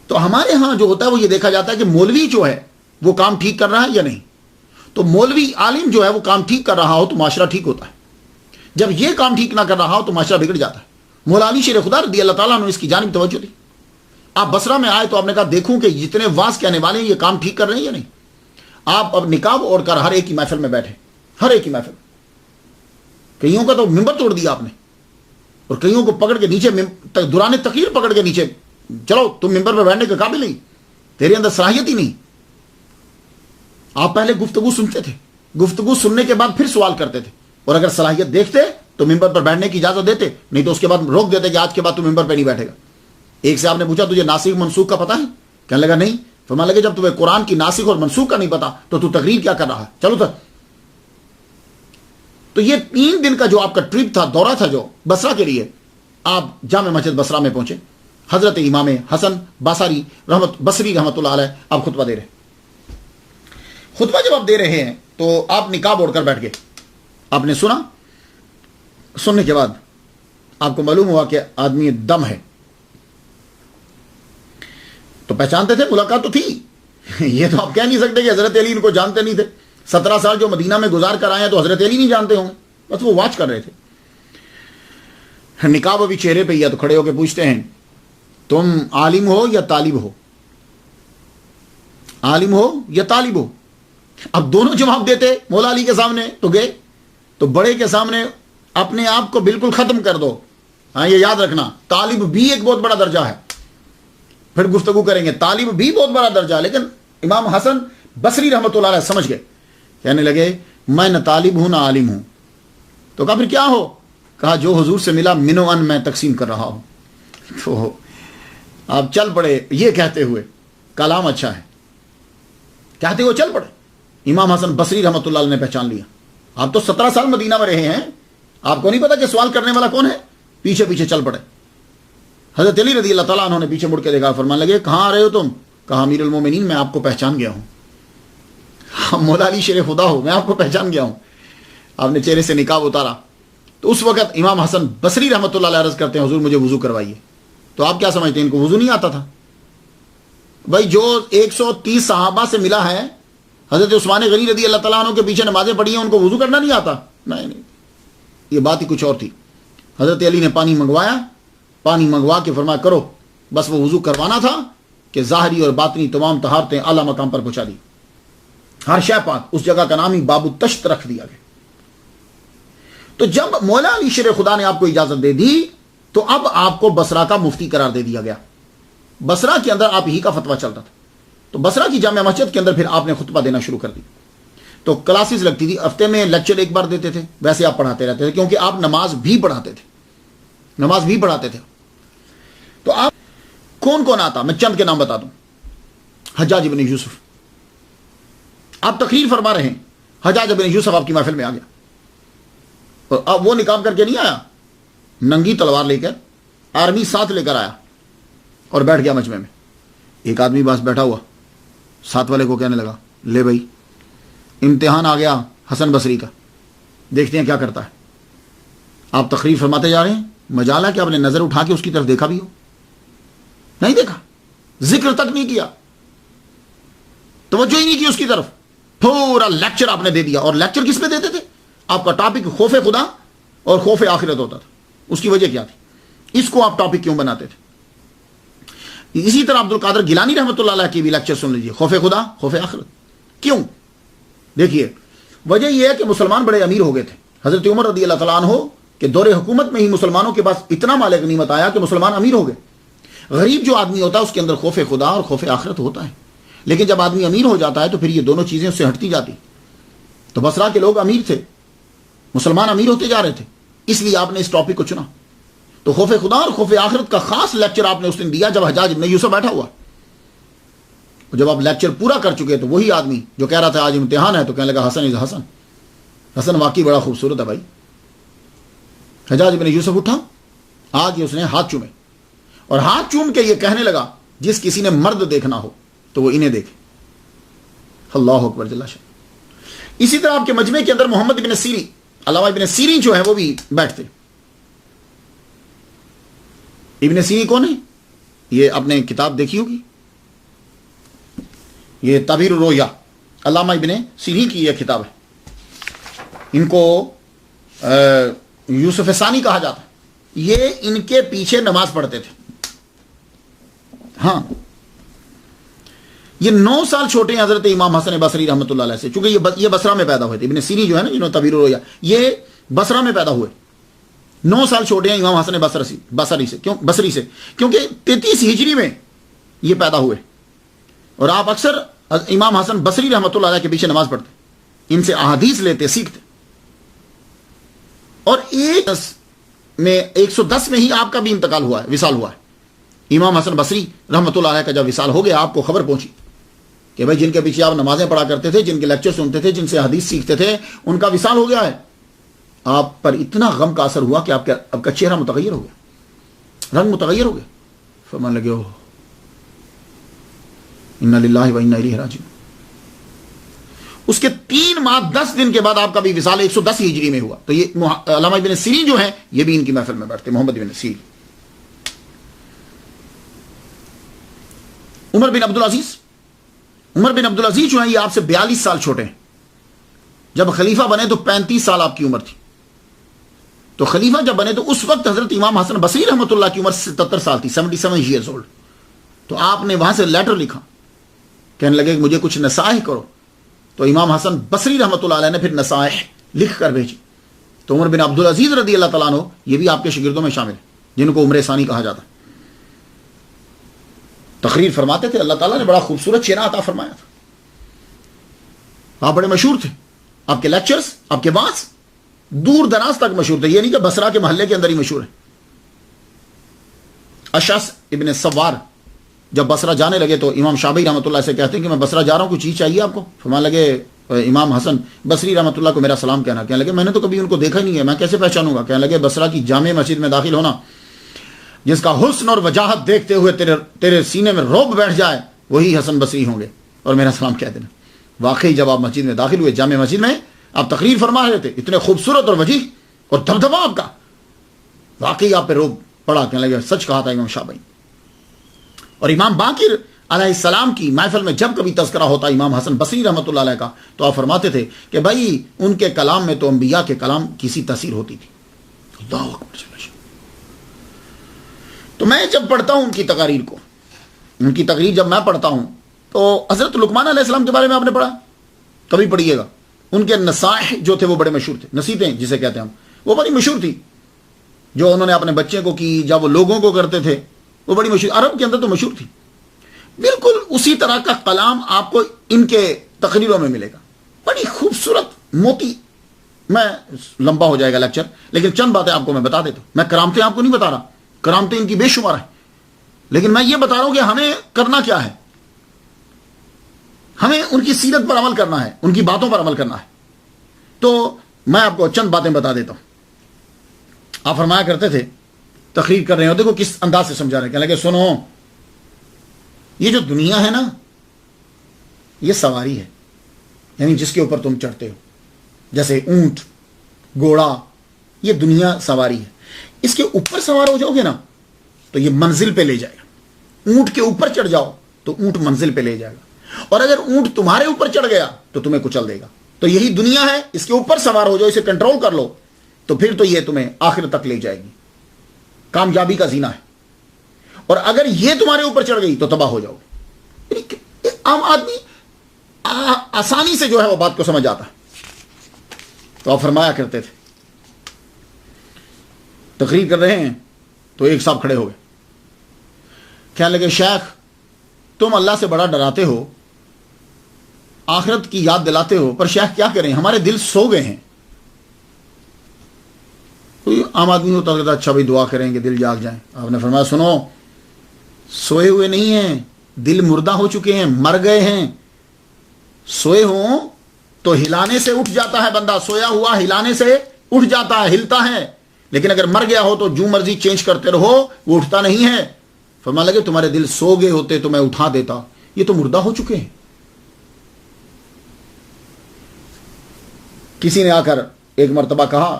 تو ہمارے ہاں جو ہوتا ہے وہ یہ دیکھا جاتا ہے کہ مولوی جو ہے وہ کام ٹھیک کر رہا ہے یا نہیں۔ تو مولوی عالم جو ہے وہ کام ٹھیک کر رہا ہو تو معاشرہ ٹھیک ہوتا ہے، جب یہ کام ٹھیک نہ کر رہا ہو تو معاشرہ بگڑ جاتا ہے۔ مولا علی شیر خدا رضی اللہ تعالیٰ عنہ اس کی جانب توجہ دی۔ آپ بصرہ میں آئے تو آپ نے کہا دیکھوں کہ جتنے واز کہنے والے ہیں یہ کام ٹھیک کر رہے ہیں یا نہیں۔ آپ اب نقاب اوڑھ کر ہر ایک کی محفل میں بیٹھے، ہر ایک کی محفل، کئیوں کا تو ممبر توڑ دیا آپ نے، اور کئیوں کو پکڑ کے نیچے دوران تقریر پکڑ کے نیچے، چلو تم ممبر پہ بیٹھنے کے قابل نہیں، تیرے اندر صلاحیت ہی نہیں۔ آپ پہلے گفتگو سنتے تھے، گفتگو سننے کے بعد پھر سوال کرتے تھے، اور اگر صلاحیت دیکھتے تو ممبر پر بیٹھنے کی اجازت دیتے، نہیں تو اس کے بعد روک دیتے کہ آج کے بعد تو ممبر پہ نہیں بیٹھے گا۔ ایک سے آپ نے پوچھا تجھے ناسخ منسوخ کا پتہ ہے؟ کہنے لگا نہیں۔ فرمانے لگے جب تمہیں قرآن کی ناسخ اور منسوخ کا نہیں پتا تو تقریر کیا کر رہا ہے، چلو تک۔ تو یہ 3 دن کا جو آپ کا ٹرپ تھا، دورہ تھا جو بصرہ کے لیے، آپ جامع مسجد بصرہ میں پہنچے۔ حضرت امام حسن بصری رحمۃ اللہ علیہ آپ خطبہ دے رہے ہیں۔ خطبہ جب آپ دے رہے ہیں تو آپ نقاب اوڑھ کر بیٹھ گئے، آپ نے سنا۔ سننے کے بعد آپ کو معلوم ہوا کہ آدمی دم ہے، تو پہچانتے تھے، ملاقات تو تھی۔ یہ تو آپ کہہ نہیں سکتے کہ حضرت علی ان کو جانتے نہیں تھے۔ 17 سال جو مدینہ میں گزار کر آئے ہیں تو حضرت علی نہیں جانتے ہوں گے، بس وہ واچ کر رہے تھے۔ نقاب ابھی چہرے پہ ہی ہے تو کھڑے ہو کے پوچھتے ہیں تم عالم ہو یا طالب ہو؟ عالم ہو یا طالب ہو؟ اب دونوں جواب دیتے مولا علی کے سامنے تو گئے، تو بڑے کے سامنے اپنے آپ کو بالکل ختم کر دو۔ ہاں یہ یاد رکھنا، طالب بھی ایک بہت بڑا درجہ ہے، پھر گفتگو کریں گے، طالب بھی بہت بڑا درجہ ہے۔ لیکن امام حسن بصری رحمۃ اللہ علیہ سمجھ گئے، کہنے لگے میں نہ طالب ہوں نہ عالم ہوں۔ تو کہا پھر کیا ہو؟ کہا جو حضور سے ملا منو ان میں تقسیم کر رہا ہوں۔ تو آپ چل پڑے یہ کہتے ہوئے، کلام اچھا ہے کہتے ہوئے چل پڑے۔ امام حسن بصری رحمۃ اللہ علیہ نے پہچان لیا، آپ تو 17 سال مدینہ میں رہے ہیں، آپ کو نہیں پتا کہ سوال کرنے والا کون ہے؟ پیچھے پیچھے چل پڑے۔ حضرت علی رضی اللہ تعالیٰ عنہ نے پیچھے مڑ کے دیکھا، فرمانے لگے کہاں آ رہے ہو تم؟ کہا امیر المومنین میں آپ کو پہچان گیا ہوں، مولا علی شیر خدا ہو، میں آپ کو پہچان گیا ہوں۔ آپ نے چہرے سے نقاب اتارا، تو اس وقت امام حسن بصری رحمۃ اللہ علیہ عرض کرتے ہیں حضور مجھے وضو کروائیے۔ تو آپ کیا سمجھتے ہیں ان کو وضو نہیں آتا تھا؟ بھائی جو 130 صحابہ سے ملا ہے، حضرت عثمان غنی رضی اللہ تعالیٰ عنہ کے پیچھے نمازیں پڑھی ہیں، ان کو وضو کرنا نہیں آتا؟ نہیں، یہ بات ہی کچھ اور تھی۔ حضرت علی نے پانی منگوایا، پانی منگوا کے فرمایا کرو، بس وہ وضو کروانا تھا کہ ظاہری اور باطنی تمام طہارتیں اعلیٰ مقام پر پہنچا دی، ہر شے پاک۔ اس جگہ کا نام ہی باب التشت رکھ دیا گیا۔ تو جب مولا علی شیر خدا نے آپ کو اجازت دے دی تو اب آپ کو بصرہ کا مفتی قرار دے دیا گیا۔ بصرہ کے اندر آپ ہی کا فتویٰ چلتا تھا، تو بصرہ کی جامع مسجد کے اندر پھر آپ نے خطبہ دینا شروع کر دی۔ تو کلاسز لگتی تھی، ہفتے میں لیکچر ایک بار دیتے تھے، ویسے آپ پڑھاتے رہتے تھے کیونکہ آپ نماز بھی پڑھاتے تھے۔ تو آپ کون کون آتا؟ میں چند کے نام بتا دوں۔ حجاج بن یوسف، آپ تقریر فرما رہے ہیں، حجاج بن یوسف آپ کی محفل میں آ گیا، اور اب وہ نقاب کر کے نہیں آیا، ننگی تلوار لے کر، آرمی ساتھ لے کر آیا اور بیٹھ گیا مجمع میں۔ ایک آدمی پاس بیٹھا ہوا ساتھ والے کو کہنے لگا لے بھائی امتحان آ گیا حسن بصری کا، دیکھتے ہیں کیا کرتا ہے. آپ تقریر فرماتے جا رہے ہیں, مجال ہے کہ آپ نے نظر اٹھا کے اس کی طرف دیکھا بھی ہو؟ نہیں دیکھا, ذکر تک نہیں کیا, توجہ ہی نہیں کی اس کی طرف. پورا لیکچر آپ نے دے دیا. اور لیکچر کس پہ دیتے تھے؟ آپ کا ٹاپک خوف خدا اور خوف آخرت ہوتا تھا. اس کی وجہ کیا تھی؟ اس کو آپ ٹاپک کیوں بناتے تھے؟ اسی طرح عبد القادر گیلانی رحمۃ اللہ علیہ کی بھی لیکچر سن لیجیے, خوف خدا خوف آخرت. کیوں؟ دیکھیے, وجہ یہ ہے کہ مسلمان بڑے امیر ہو گئے تھے. حضرت عمر رضی اللہ تعالیٰ عنہ کہ دور حکومت میں ہی مسلمانوں کے پاس اتنا مال غنیمت آیا کہ مسلمان امیر ہو گئے. غریب جو آدمی ہوتا ہے اس کے اندر خوف خدا اور خوف آخرت ہوتا ہے, لیکن جب آدمی امیر ہو جاتا ہے تو پھر یہ دونوں چیزیں اس سے ہٹتی جاتی. تو بصرہ کے لوگ امیر تھے, مسلمان امیر ہوتے جا رہے تھے, اس لیے آپ نے اس ٹاپک کو چنا. تو خوف خدا اور خوف آخرت کا خاص لیکچر آپ نے اس دن دیا جب حجاج ابن یوسف بیٹھا ہوا. جب آپ لیکچر پورا کر چکے تو وہی آدمی جو کہہ رہا تھا آج امتحان ہے, تو کہنے لگا حسن از حسن, حسن واقعی بڑا خوبصورت ہے بھائی. حجاج ابن یوسف اٹھا, آج اس نے ہاتھ چومے, اور ہاتھ چوم کے یہ کہنے لگا جس کسی نے مرد دیکھنا ہو تو وہ انہیں دیکھے. اللہ اکبر جل شان. اسی طرح آپ کے مجمع کے اندر محمد ابن سیرین, علامہ ابن سیرین جو ہے وہ بھی بیٹھتے. ابن سیرین کون ہے؟ یہ آپ نے کتاب دیکھی ہوگی, یہ تعبیر الرؤیا, علامہ ابن سیرین کی یہ کتاب ہے. ان کو یوسف ثانی کہا جاتا ہے. یہ ان کے پیچھے نماز پڑھتے تھے. ہاں, یہ 9 سال چھوٹے ہیں حضرت امام حسن بصری رحمۃ اللہ علیہ سے, چونکہ یہ بصرہ میں پیدا ہوئے تھے. ابن سیرین جو ہے نا جنہوں نے تعبیر الرؤیا, یہ بصرہ میں پیدا ہوئے. 9 سال چھوٹے ہیں امام حسن بصری سے. کیوں بصری سے؟ کیونکہ 33 ہجری میں یہ پیدا ہوئے, اور آپ اکثر امام حسن بصری رحمۃ اللہ علیہ کے پیچھے نماز پڑھتے, ان سے احادیث لیتے, سیکھتے. اور 110 میں ہی آپ کا بھی انتقال ہوا ہے, وصال ہوا ہے. امام حسن بصری رحمۃ اللہ علیہ کا جب وصال ہو گیا, آپ کو خبر پہنچی کہ بھائی جن کے پیچھے آپ نمازیں پڑھا کرتے تھے, جن کے لیکچر سنتے تھے, جن سے حدیث سیکھتے تھے, ان کا وصال ہو گیا ہے. آپ پر اتنا غم کا اثر ہوا کہ آپ کا چہرہ متغیر ہو گیا, رنگ متغیر ہو گیا. فرمانے لگے, انا للہ و انا الیہ راجعون. اس کے 3 ماہ 10 دن کے بعد آپ کا بھی وصال 110 ہجری میں ہوا. تو یہ علامہ ابن سیرین جو ہیں یہ بھی ان کی محفل میں بیٹھتے, محمد ابن سیرین. عمر بن عبد العزیز جو ہیں یہ آپ سے 42 سال چھوٹے ہیں. جب خلیفہ بنے تو 35 سال آپ کی عمر تھی. تو خلیفہ جب بنے تو اس وقت حضرت امام حسن بصری رحمۃ اللہ کی عمر 77 سال تھی, 77 ایئرز اولڈ. تو آپ نے وہاں سے لیٹر لکھا, کہنے لگے کہ مجھے کچھ نصائح کرو. تو امام حسن بصری رحمۃ اللہ علیہ نے پھر نصائح لکھ کر بھیجی. تو عمر بن عبد العزیز رضی اللہ تعالیٰ عنہ یہ بھی آپ کے شاگردوں میں شامل ہیں, جن کو عمر ثانی کہا جاتا. تقریر فرماتے تھے, اللہ تعالیٰ نے بڑا خوبصورت چہرہ عطا فرمایا تھا. آپ بڑے مشہور تھے, آپ کے لیکچرز, آپ کے وعظ دور دراز تک مشہور تھے. یہ نہیں کہ بصرہ کے محلے کے اندر ہی مشہور ہے. اشعث ابن سوار جب بصرہ جانے لگے تو امام شافعی رحمۃ اللہ سے کہتے ہیں کہ میں بصرہ جا رہا ہوں, کوئی چیز چاہیے آپ کو؟ فرمانے لگے امام حسن بصری رحمۃ اللہ کو میرا سلام کہنا. کہنے لگے میں نے تو کبھی ان کو دیکھا ہی نہیں ہے, میں کیسے پہچانوں گا؟ کہنے لگے بصرہ کی جامع مسجد میں داخل ہونا, جس کا حسن اور وجاہت دیکھتے ہوئے تیرے سینے میں رعب بیٹھ جائے, وہی حسن بصری ہوں گے, اور میرا سلام کہہ دینا. واقعی جب آپ مسجد میں داخل ہوئے, جامع مسجد میں آپ تقریر فرما رہے تھے, اتنے خوبصورت اور وجیح اور دبدبا آپ کا, واقعی آپ پہ رعب پڑا. کہنے لگے سچ کہا تھا امام شافعی. اور امام باقر علیہ السلام کی محفل میں جب کبھی تذکرہ ہوتا امام حسن بصری رحمۃ اللہ علیہ کا, تو آپ فرماتے تھے کہ بھائی ان کے کلام میں تو انبیاء کے کلام کی سی تاثیر ہوتی تھی. اللہ اکبر. تو میں جب پڑھتا ہوں ان کی تقاریر کو, ان کی تقریر جب میں پڑھتا ہوں تو حضرت لقمان علیہ السلام کے بارے میں آپ نے پڑھا, کبھی پڑھیے گا. ان کے نصائح جو تھے وہ بڑے مشہور تھے, نصیحتیں جسے کہتے ہیں ہم, وہ بڑی مشہور تھی. جو انہوں نے اپنے بچے کو کی, جب وہ لوگوں کو کرتے تھے, وہ بڑی مشہور, عرب کے اندر تو مشہور تھی. بالکل اسی طرح کا کلام آپ کو ان کے تقریروں میں ملے گا, بڑی خوبصورت موتی. میں لمبا ہو جائے گا لیکچر, لیکن چند باتیں آپ کو میں بتا دیتا ہوں. میں کرامتیں آپ کو نہیں بتا رہا, کرامتیں ان کی بے شمار ہیں, لیکن میں یہ بتا رہا ہوں کہ ہمیں کرنا کیا ہے. ہمیں ان کی سیرت پر عمل کرنا ہے, ان کی باتوں پر عمل کرنا ہے. تو میں آپ کو چند باتیں بتا دیتا ہوں. آپ فرمایا کرتے تھے, تقریر کر رہے ہو, دیکھو کس انداز سے سمجھا رہے ہیں. کہنے لگے سنو, یہ جو دنیا ہے نا, یہ سواری ہے, یعنی جس کے اوپر تم چڑھتے ہو, جیسے اونٹ گھوڑا، یہ دنیا سواری ہے. اس کے اوپر سوار ہو جاؤ گے نا تو یہ منزل پہ لے جائے گا. اونٹ کے اوپر چڑھ جاؤ تو اونٹ منزل پہ لے جائے گا، اور اگر اونٹ تمہارے اوپر چڑھ گیا تو تمہیں کچل دے گا. تو یہی دنیا ہے، اس کے اوپر سوار ہو جاؤ، اسے کنٹرول کر لو تو پھر تو یہ تمہیں آخر تک لے جائے گی. کامیابی کا زینہ ہے. اور اگر یہ تمہارے اوپر چڑھ گئی تو تباہ ہو جاؤ گے. عام آدمی آسانی سے جو ہے وہ بات کو سمجھ آتا ہے. تو آپ فرمایا کرتے تھے، تقریر کر رہے ہیں تو ایک صاحب کھڑے ہو گئے، کہنے لگے شیخ تم اللہ سے بڑا ڈراتے ہو، آخرت کی یاد دلاتے ہو، پر شیخ کیا کریں ہمارے دل سو گئے ہیں. کوئی عام آدمی ہوتا کہتا اچھا بھائی دعا کریں گے دل جاگ جائیں. آپ نے فرمایا سنو، سوئے ہوئے نہیں ہیں، دل مردہ ہو چکے ہیں، مر گئے ہیں. سوئے ہوں تو ہلانے سے اٹھ جاتا ہے بندہ، سویا ہوا ہلانے سے اٹھ جاتا ہے، ہلتا ہے. لیکن اگر مر گیا ہو تو جو مرضی چینج کرتے رہو وہ اٹھتا نہیں ہے. فرمانے لگے تمہارے دل سو گئے ہوتے تو میں اٹھا دیتا، یہ تو مردہ ہو چکے ہیں. کسی نے آ کر ایک مرتبہ کہا،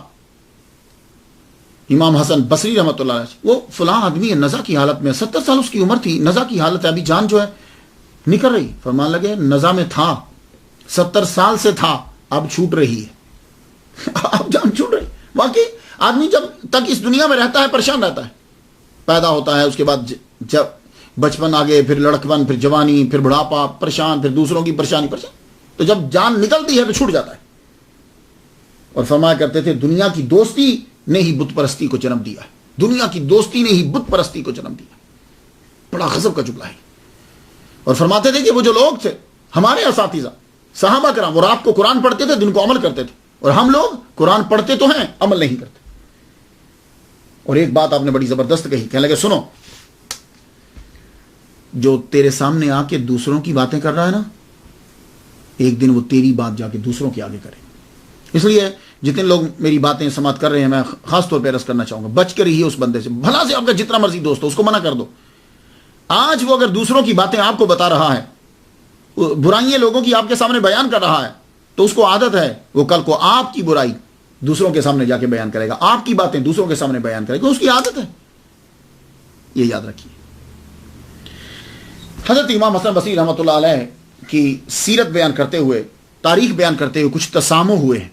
امام حسن بصری رحمۃ اللہ علیہ، وہ فلاں آدمی ہے نزا کی حالت میں، 70 سال اس کی عمر تھی، نزا کی حالت ہے، ابھی جان جو ہے نکل رہی. فرمان لگے نزا میں تھا، 70 سال سے تھا، اب چھوٹ رہی ہے. اب جان چھوٹ رہی. واقعی آدمی جب تک اس دنیا میں رہتا ہے پریشان رہتا ہے. پیدا ہوتا ہے، اس کے بعد جب بچپن آگے، پھر لڑکپن، پھر جوانی، پھر بڑھاپا، پریشان، پھر دوسروں کی پریشانی. تو جب جان نکلتی ہے تو چھوٹ جاتا ہے. اور فرمایا کرتے تھے دنیا کی دوستی نے ہی بت پرستی کو جنم دیا ہے، دنیا کی دوستی نے ہی بت پرستی کو جنم دیا. بڑا غضب کا جملہ ہے. اور فرماتے تھے کہ وہ جو لوگ تھے ہمارے اساتذہ صحابہ کرام، وہ رات کو قرآن پڑھتے تھے، دن کو عمل کرتے تھے، اور ہم لوگ قرآن پڑھتے تو ہیں عمل نہیں کرتے. اور ایک بات آپ نے بڑی زبردست کہی، کہنے لگے سنو، جو تیرے سامنے آ کے دوسروں کی باتیں کر رہا ہے نا، ایک دن وہ تیری بات جا کے دوسروں کے آگے کرے. اس لیے جتنے لوگ میری باتیں سماعت کر رہے ہیں، میں خاص طور پہ عرض کرنا چاہوں گا، بچ کے رہیے اس بندے سے. بھلا سے آپ کا جتنا مرضی دوست ہو اس کو منع کر دو. آج وہ اگر دوسروں کی باتیں آپ کو بتا رہا ہے، برائیاں لوگوں کی آپ کے سامنے بیان کر رہا ہے، تو اس کو عادت ہے وہ کل کو آپ کی برائی دوسروں کے سامنے جا کے بیان کرے گا، آپ کی باتیں دوسروں کے سامنے بیان کرے گا. اس کی عادت ہے، یہ یاد رکھیے. حضرت امام حسن بصری رحمۃ اللہ علیہ کی سیرت بیان کرتے ہوئے، تاریخ بیان کرتے ہوئے کچھ تسامح ہوئے ہیں.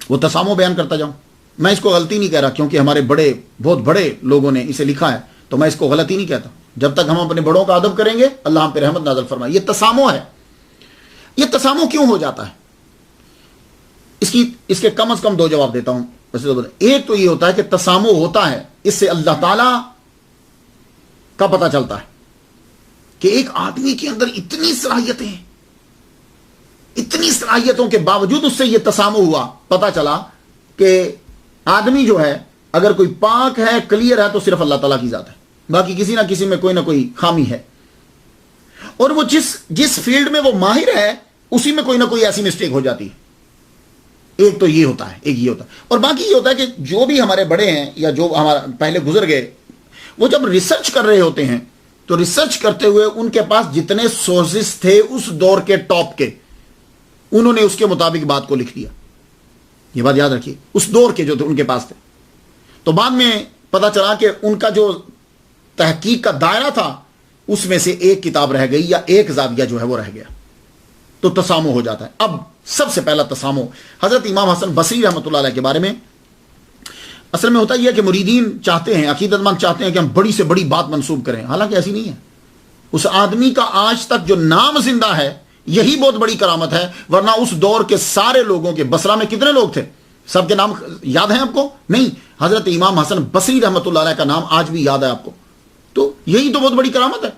وہ تسامح بیان کرتا جاؤں. میں اس کو غلطی نہیں کہہ رہا، کیونکہ ہمارے بہت بڑے لوگوں نے اسے لکھا ہے، تو میں اس کو غلطی نہیں کہتا. جب تک ہم اپنے بڑوں کا ادب کریں گے اللہ ہم پہ رحمت نازل فرمائے. یہ تسامح ہے. یہ تسامح کیوں ہو جاتا ہے؟ اس کے کم از کم 2 جواب دیتا ہوں. ایک تو یہ ہوتا ہے کہ تسامح ہوتا ہے، اس سے اللہ تعالی کا پتہ چلتا ہے کہ ایک آدمی کے اندر اتنی صلاحیتیں ہیں، اتنی صلاحیتوں کے باوجود اس سے یہ تسامح ہوا. پتہ چلا کہ آدمی جو ہے اگر کوئی پاک ہے، کلیئر ہے، تو صرف اللہ تعالیٰ کی ذات ہے، باقی کسی نہ کسی میں کوئی نہ کوئی خامی ہے. اور وہ جس فیلڈ میں وہ ماہر ہے اسی میں کوئی نہ کوئی ایسی مسٹیک ہو جاتی ہے. ایک تو یہ ہوتا ہے، ایک یہ ہوتا ہے. اور باقی یہ ہوتا ہے کہ جو بھی ہمارے بڑے ہیں یا جو ہمارا پہلے گزر گئے، وہ جب ریسرچ کر رہے ہوتے ہیں تو ریسرچ کرتے ہوئے ان کے پاس جتنے سورسز تھے اس دور کے ٹاپ کے، انہوں نے اس کے مطابق بات کو لکھ دیا. یہ بات یاد رکھیے، اس دور کے جو تھے ان کے پاس تھے. تو بعد میں پتا چلا کہ ان کا جو تحقیق کا دائرہ تھا اس میں سے ایک کتاب رہ گئی یا ایک زاویہ جو ہے وہ رہ گیا. تو تسامح ہو جاتا ہے. اب سب سے پہلا تسامح حضرت امام حسن بصری رحمۃ اللہ علیہ کے بارے میں. اصل میں ہوتا یہ ہے کہ مریدین چاہتے ہیں، عقیدت مند چاہتے ہیں کہ ہم بڑی سے بڑی بات منسوب کریں، حالانکہ ایسی نہیں ہے. اس آدمی کا آج تک جو نام زندہ ہے یہی بہت بڑی کرامت ہے. ورنہ اس دور کے سارے لوگوں کے، بصرہ میں کتنے لوگ تھے، سب کے نام یاد ہیں آپ کو؟ نہیں. حضرت امام حسن بصری رحمۃ اللہ علیہ کا نام آج بھی یاد ہے آپ کو. تو یہی تو بہت بڑی کرامت ہے.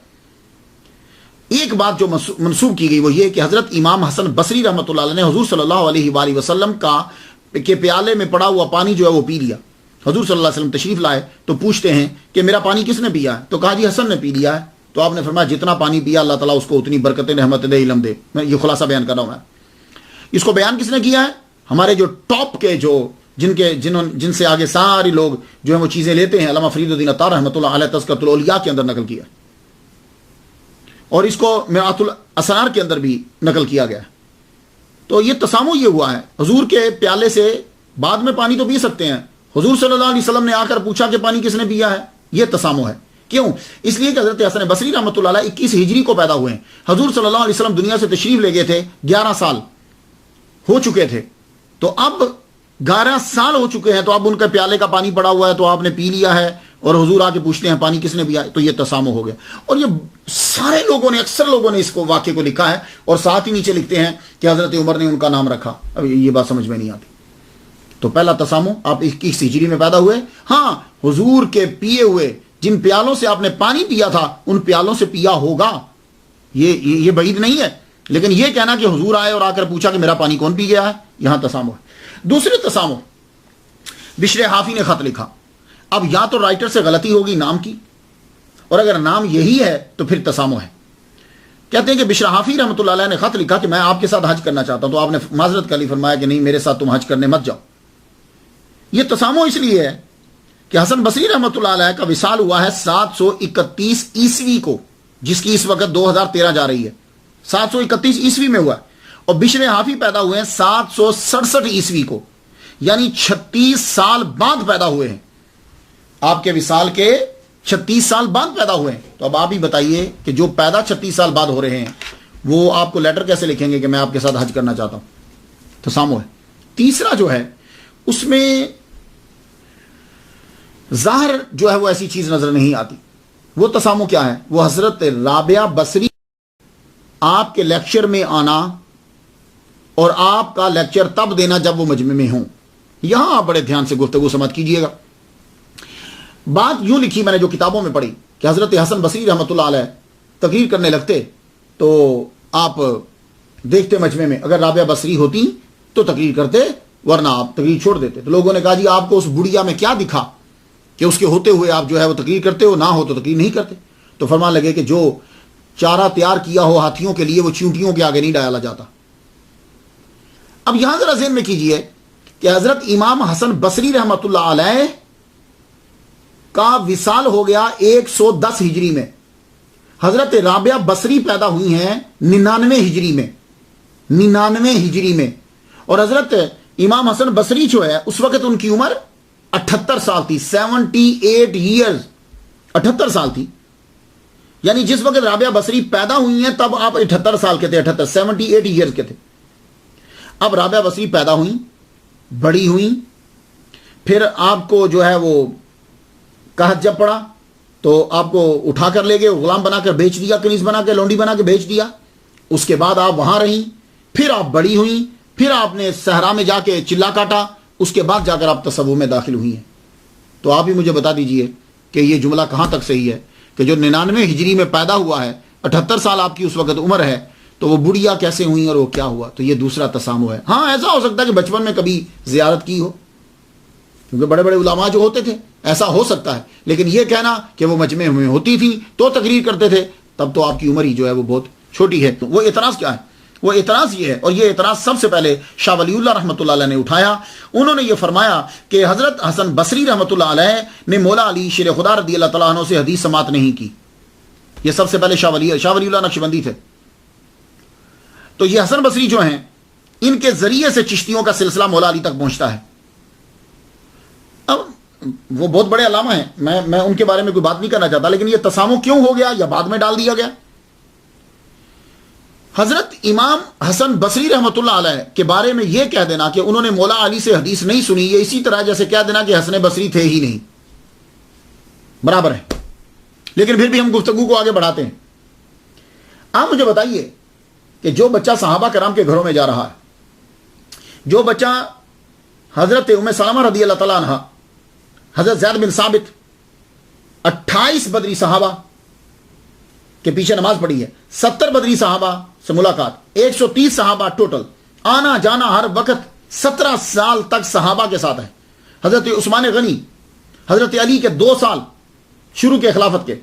ایک بات جو منسوب کی گئی وہ یہ کہ حضرت امام حسن بصری رحمۃ اللہ علیہ نے حضور صلی اللہ علیہ وآلہ وسلم کے پیالے میں پڑا ہوا پانی جو ہے وہ پی لیا. حضور صلی اللہ علیہ وسلم تشریف لائے تو پوچھتے ہیں کہ میرا پانی کس نے پیا ہے؟ تو کہا جی حسن نے پی لیا ہے. تو آپ نے فرمایا جتنا پانی پیا اللہ تعالیٰ اس کو اتنی برکتیں، رحمت دے، علم دے. میں یہ خلاصہ بیان کر رہا ہوں. میں اس کو بیان کس نے کیا ہے؟ ہمارے جو ٹاپ کے جن سے آگے سارے لوگ جو ہیں وہ چیزیں لیتے ہیں، علامہ فرید الدین عطار رحمۃ اللہ علیہ تذکرۃ الاولیاء کے اندر نقل کیا، اور اس کو مرآت الاسرار کے اندر بھی نقل کیا گیا. تو یہ تسامح یہ ہوا ہے، حضور کے پیالے سے بعد میں پانی تو پی سکتے ہیں. حضور صلی اللہ علیہ وسلم نے آ کر پوچھا کہ پانی کس نے پیا ہے. یہ تسامح ہے. کیوں؟ اس لیے کہ حضرت حسن بصری رحمۃ اللہ علیہ 21 ہجری کو پیدا ہوئے ہیں. حضور صلی اللہ علیہ وسلم دنیا سے تشریف لے گئے تھے 11 سال ہو چکے تھے. تو اب 11 سال ہو چکے ہیں, تو اب ان کے پیالے کا پانی پڑا ہوا ہے, تو آپ نے پی لیا ہے, اور حضور آ کے پوچھتے ہیں پانی کس نے پیا ہے. تو یہ تسامح ہو گیا. اور یہ سارے لوگوں نے, اکثر لوگوں نے اس کو واقعے کو لکھا ہے, اور ساتھ ہی نیچے لکھتے ہیں کہ حضرت عمر نے ان کا نام رکھا. اب یہ بات سمجھ میں نہیں آتی. تو پہلا تسامح, آپ 21 ہجری میں پیدا ہوئے. ہاں, حضور کے پیے ہوئے جن پیالوں سے آپ نے پانی پیا تھا ان پیالوں سے پیا ہوگا, یہ بعید نہیں ہے. لیکن یہ کہنا کہ حضور آئے اور آ کر پوچھا کہ میرا پانی کون پی گیا ہے, یہاں تسامح ہے. دوسرے تسامح, بشر حافی نے خط لکھا. اب یا تو رائٹر سے غلطی ہوگی نام کی, اور اگر نام یہی ہے تو پھر تسامح ہے. کہتے ہیں کہ بشر حافی رحمۃ اللہ علیہ نے خط لکھا کہ میں آپ کے ساتھ حج کرنا چاہتا ہوں. تو آپ نے معذرت کر لی, فرمایا کہ نہیں, میرے ساتھ تم حج کرنے مت جاؤ. یہ تسامح اس لیے ہے کہ حسن بصری رحمۃ اللہ علیہ کا وصال ہوا ہے 731 عیسوی کو, جس کی اس وقت 2013 جا رہی ہے. 731 عیسوی میں ہوا ہے. اور بشر حافی پیدا ہوئے ہیں 767 عیسوی کو, یعنی 36 سال بعد پیدا ہوئے ہیں. آپ کے وصال کے 36 سال بعد پیدا ہوئے ہیں. تو اب آپ ہی بتائیے کہ جو پیدا 36 سال بعد ہو رہے ہیں وہ آپ کو لیٹر کیسے لکھیں گے کہ میں آپ کے ساتھ حج کرنا چاہتا ہوں. تسامح ہے. تیسرا جو ہے اس میں ظاہر جو ہے وہ ایسی چیز نظر نہیں آتی. وہ تسامح کیا ہے؟ وہ حضرت رابعہ بصری آپ کے لیکچر میں آنا اور آپ کا لیکچر تب دینا جب وہ مجمع میں ہوں. یہاں آپ بڑے دھیان سے گفتگو سماعت کیجئے گا. بات یوں لکھی میں نے جو کتابوں میں پڑھی کہ حضرت حسن بصری رحمۃ اللہ علیہ تقریر کرنے لگتے تو آپ دیکھتے مجمع میں اگر رابعہ بصری ہوتی تو تقریر کرتے, ورنہ آپ تقریر چھوڑ دیتے. تو لوگوں نے کہا جی آپ کو اس بڑھیا میں کیا دکھا کہ اس کے ہوتے ہوئے آپ جو ہے وہ تقریر کرتے ہو, نہ ہو تو تقریر نہیں کرتے. تو فرمان لگے کہ جو چارہ تیار کیا ہو ہاتھیوں کے لیے وہ چیونٹیوں کے آگے نہیں ڈالا جاتا. اب یہاں ذرا ذہن میں کیجئے کہ حضرت امام حسن بصری رحمۃ اللہ علیہ کا وصال ہو گیا 110 ہجری میں. حضرت رابعہ بصری پیدا ہوئی ہیں 99 ہجری میں. 99 ہجری میں. اور حضرت امام حسن بصری جو ہے اس وقت ان کی عمر 78 سال تھی. 78 ایئرز, 78 سال تھی. یعنی جس وقت رابعہ بصری پیدا ہوئی ہیں تب آپ 78 سال کے تھے. 78 ایئرز کے تھے. اب رابعہ بصری پیدا ہوئیں, بڑی ہوئیں, پھر آپ کو جو ہے وہ قحط جب پڑا تو آپ کو اٹھا کر لے گئے, غلام بنا کر بیچ دیا, کنیز بنا کے, لونڈی بنا کے بیچ دیا. اس کے بعد آپ وہاں رہیں, پھر آپ بڑی ہوئیں, پھر آپ نے صحرا میں جا کے چلا کاٹا, اس کے بعد جا کر آپ تصوف میں داخل ہوئی ہیں. تو آپ ہی مجھے بتا دیجئے کہ یہ جملہ کہاں تک صحیح ہے کہ جو 99 ہجری میں پیدا ہوا ہے, 78 سال آپ کی اس وقت عمر ہے, تو وہ بڑھیا کیسے ہوئی اور وہ کیا ہوا؟ تو یہ دوسرا تسامح ہے. ہاں ایسا ہو سکتا ہے کہ بچپن میں کبھی زیارت کی ہو, کیونکہ بڑے بڑے علماء جو ہوتے تھے ایسا ہو سکتا ہے. لیکن یہ کہنا کہ وہ مجمع میں ہوتی تھی تو تقریر کرتے تھے, تب تو آپ کی عمر ہی جو ہے وہ بہت چھوٹی ہے. وہ اعتراض کیا ہے؟ وہ اعتراض یہ ہے, اور یہ اعتراض سب سے پہلے شاہ ولی اللہ رحمۃ اللہ علیہ نے اٹھایا. انہوں نے یہ فرمایا کہ حضرت حسن بصری رحمۃ اللہ علیہ نے مولا علی شیر خدا رضی اللہ تعالیٰ عنہ سے حدیث سماعت نہیں کی. یہ سب سے پہلے شاہ ولی اللہ نقشبندی تھے. تو یہ حسن بصری جو ہیں ان کے ذریعے سے چشتیوں کا سلسلہ مولا علی تک پہنچتا ہے. اب وہ بہت بڑے علامہ ہیں, میں ان کے بارے میں کوئی بات نہیں کرنا چاہتا, لیکن یہ تسامح کیوں ہو گیا یا بعد میں ڈال دیا گیا؟ حضرت امام حسن بصری رحمۃ اللہ علیہ کے بارے میں یہ کہہ دینا کہ انہوں نے مولا علی سے حدیث نہیں سنی, یہ اسی طرح جیسے کہہ دینا کہ حسن بصری تھے ہی نہیں, برابر ہے. لیکن پھر بھی ہم گفتگو کو آگے بڑھاتے ہیں. آپ مجھے بتائیے کہ جو بچہ صحابہ کرام کے گھروں میں جا رہا ہے, جو بچہ حضرت ام سلمہ رضی اللہ تعالیٰ عنہ, حضرت زید بن ثابت, 28 بدری صحابہ کے پیچھے نماز پڑھی ہے, 70 بدری صحابہ سے ملاقات, 130 صحابہ ٹوٹل, آنا جانا ہر وقت, 17 سال تک صحابہ کے ساتھ ہے. حضرت عثمان غنی, حضرت علی کے 2 سال شروع کے خلافت کے,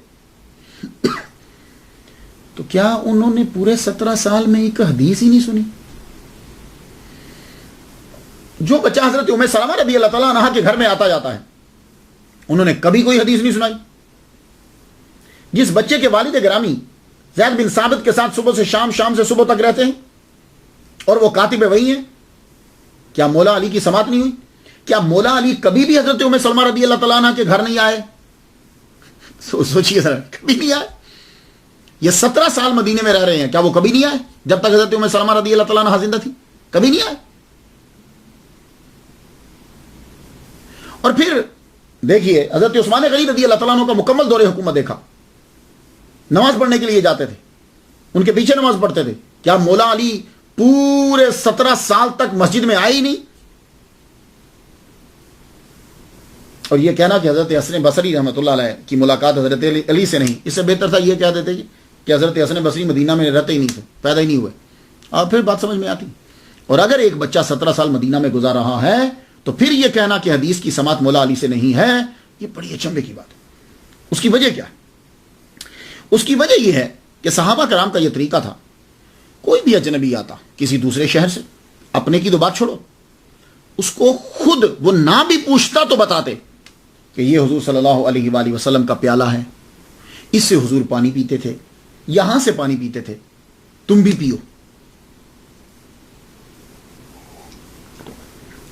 تو کیا انہوں نے پورے 17 سال میں ایک حدیث ہی نہیں سنی؟ جو بچہ حضرت ام سلمہ رضی اللہ تعالیٰ عنہ کے گھر میں آتا جاتا ہے انہوں نے کبھی کوئی حدیث نہیں سنائی. جس بچے کے والد گرامی زید بن ثابت کے ساتھ صبح سے شام, شام سے صبح تک رہتے ہیں اور وہ کاتب وحی ہیں, کیا مولا علی کی سماعت نہیں ہوئی؟ کیا مولا علی کبھی بھی حضرت ام سلمہ رضی اللہ تعالیٰ عنہ کے گھر نہیں آئے؟ سوچئے ذرا، کبھی نہیں آئے. یہ 17 سال مدینے میں رہ رہے ہیں، کیا وہ کبھی نہیں آئے جب تک حضرت ام سلمہ رضی اللہ تعالیٰ عنہ زندہ تھی؟ کبھی نہیں آئے. اور پھر دیکھیے حضرت عثمان غنی رضی اللہ تعالیٰ عنہ کا مکمل دور حکومت دیکھا. نماز پڑھنے کے لیے جاتے تھے، ان کے پیچھے نماز پڑھتے تھے. کیا مولا علی پورے 17 سال تک مسجد میں آئے ہی نہیں؟ اور یہ کہنا کہ حضرت حسن بصری رحمۃ اللہ علیہ کی ملاقات حضرت علی سے نہیں، اس سے بہتر تھا یہ کہہ دیتے کہ حضرت حسن بصری مدینہ میں رہتے ہی نہیں تھے، پیدا ہی نہیں ہوئے، اور پھر بات سمجھ میں آتی. اور اگر ایک بچہ 17 سال مدینہ میں گزار رہا ہے تو پھر یہ کہنا کہ حدیث کی سماعت مولا علی سے نہیں ہے، یہ بڑی اچنبے کی بات ہے. اس کی وجہ کیا ہے؟ اس کی وجہ یہ ہے کہ صحابہ کرام کا یہ طریقہ تھا، کوئی بھی اجنبی آتا کسی دوسرے شہر سے، اپنے کی تو بات چھوڑو، اس کو خود وہ نہ بھی پوچھتا تو بتاتے کہ یہ حضور صلی اللہ علیہ وآلہ وسلم کا پیالہ ہے، اس سے حضور پانی پیتے تھے، یہاں سے پانی پیتے تھے، تم بھی پیو.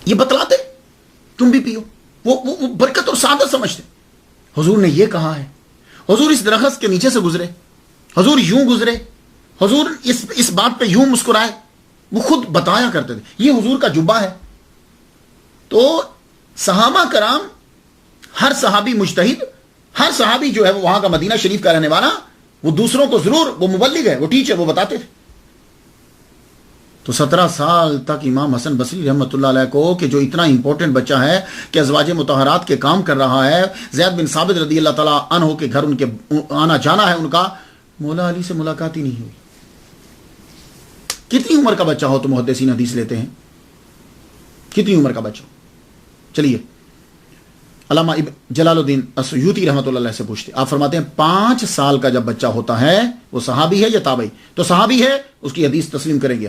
یہ بتلاتے، تم بھی پیو. وہ برکت اور سعادت سمجھتے. حضور نے یہ کہا ہے، حضور اس درخت کے نیچے سے گزرے، حضور یوں گزرے، حضور اس بات پہ یوں مسکرائے، وہ خود بتایا کرتے تھے. یہ حضور کا جبہ ہے. تو صحابہ کرام، ہر صحابی مجتہد، ہر صحابی جو ہے وہ وہاں کا مدینہ شریف کا رہنے والا، وہ دوسروں کو ضرور، وہ مبلغ ہے، وہ ٹیچر، وہ بتاتے تھے. تو 17 سال تک امام حسن بصری رحمۃ اللہ علیہ کو، کہ جو اتنا امپورٹنٹ بچہ ہے کہ ازواج مطہرات کے کام کر رہا ہے، زید بن ثابت رضی اللہ تعالیٰ عنہ کے گھر ان کے آنا جانا ہے ان کا، مولا علی سے ملاقات ہی نہیں ہوئی. کتنی عمر کا بچہ ہو تو محدثین حدیث لیتے ہیں؟ کتنی عمر کا بچہ ہو؟ چلیے علامہ جلال الدین السیوطی رحمۃ اللہ علیہ سے پوچھتے، آپ فرماتے ہیں 5 سال کا جب بچہ ہوتا ہے، وہ صحابی ہے یا تابعی؟ تو صحابی ہے، اس کی حدیث تسلیم کریں گے.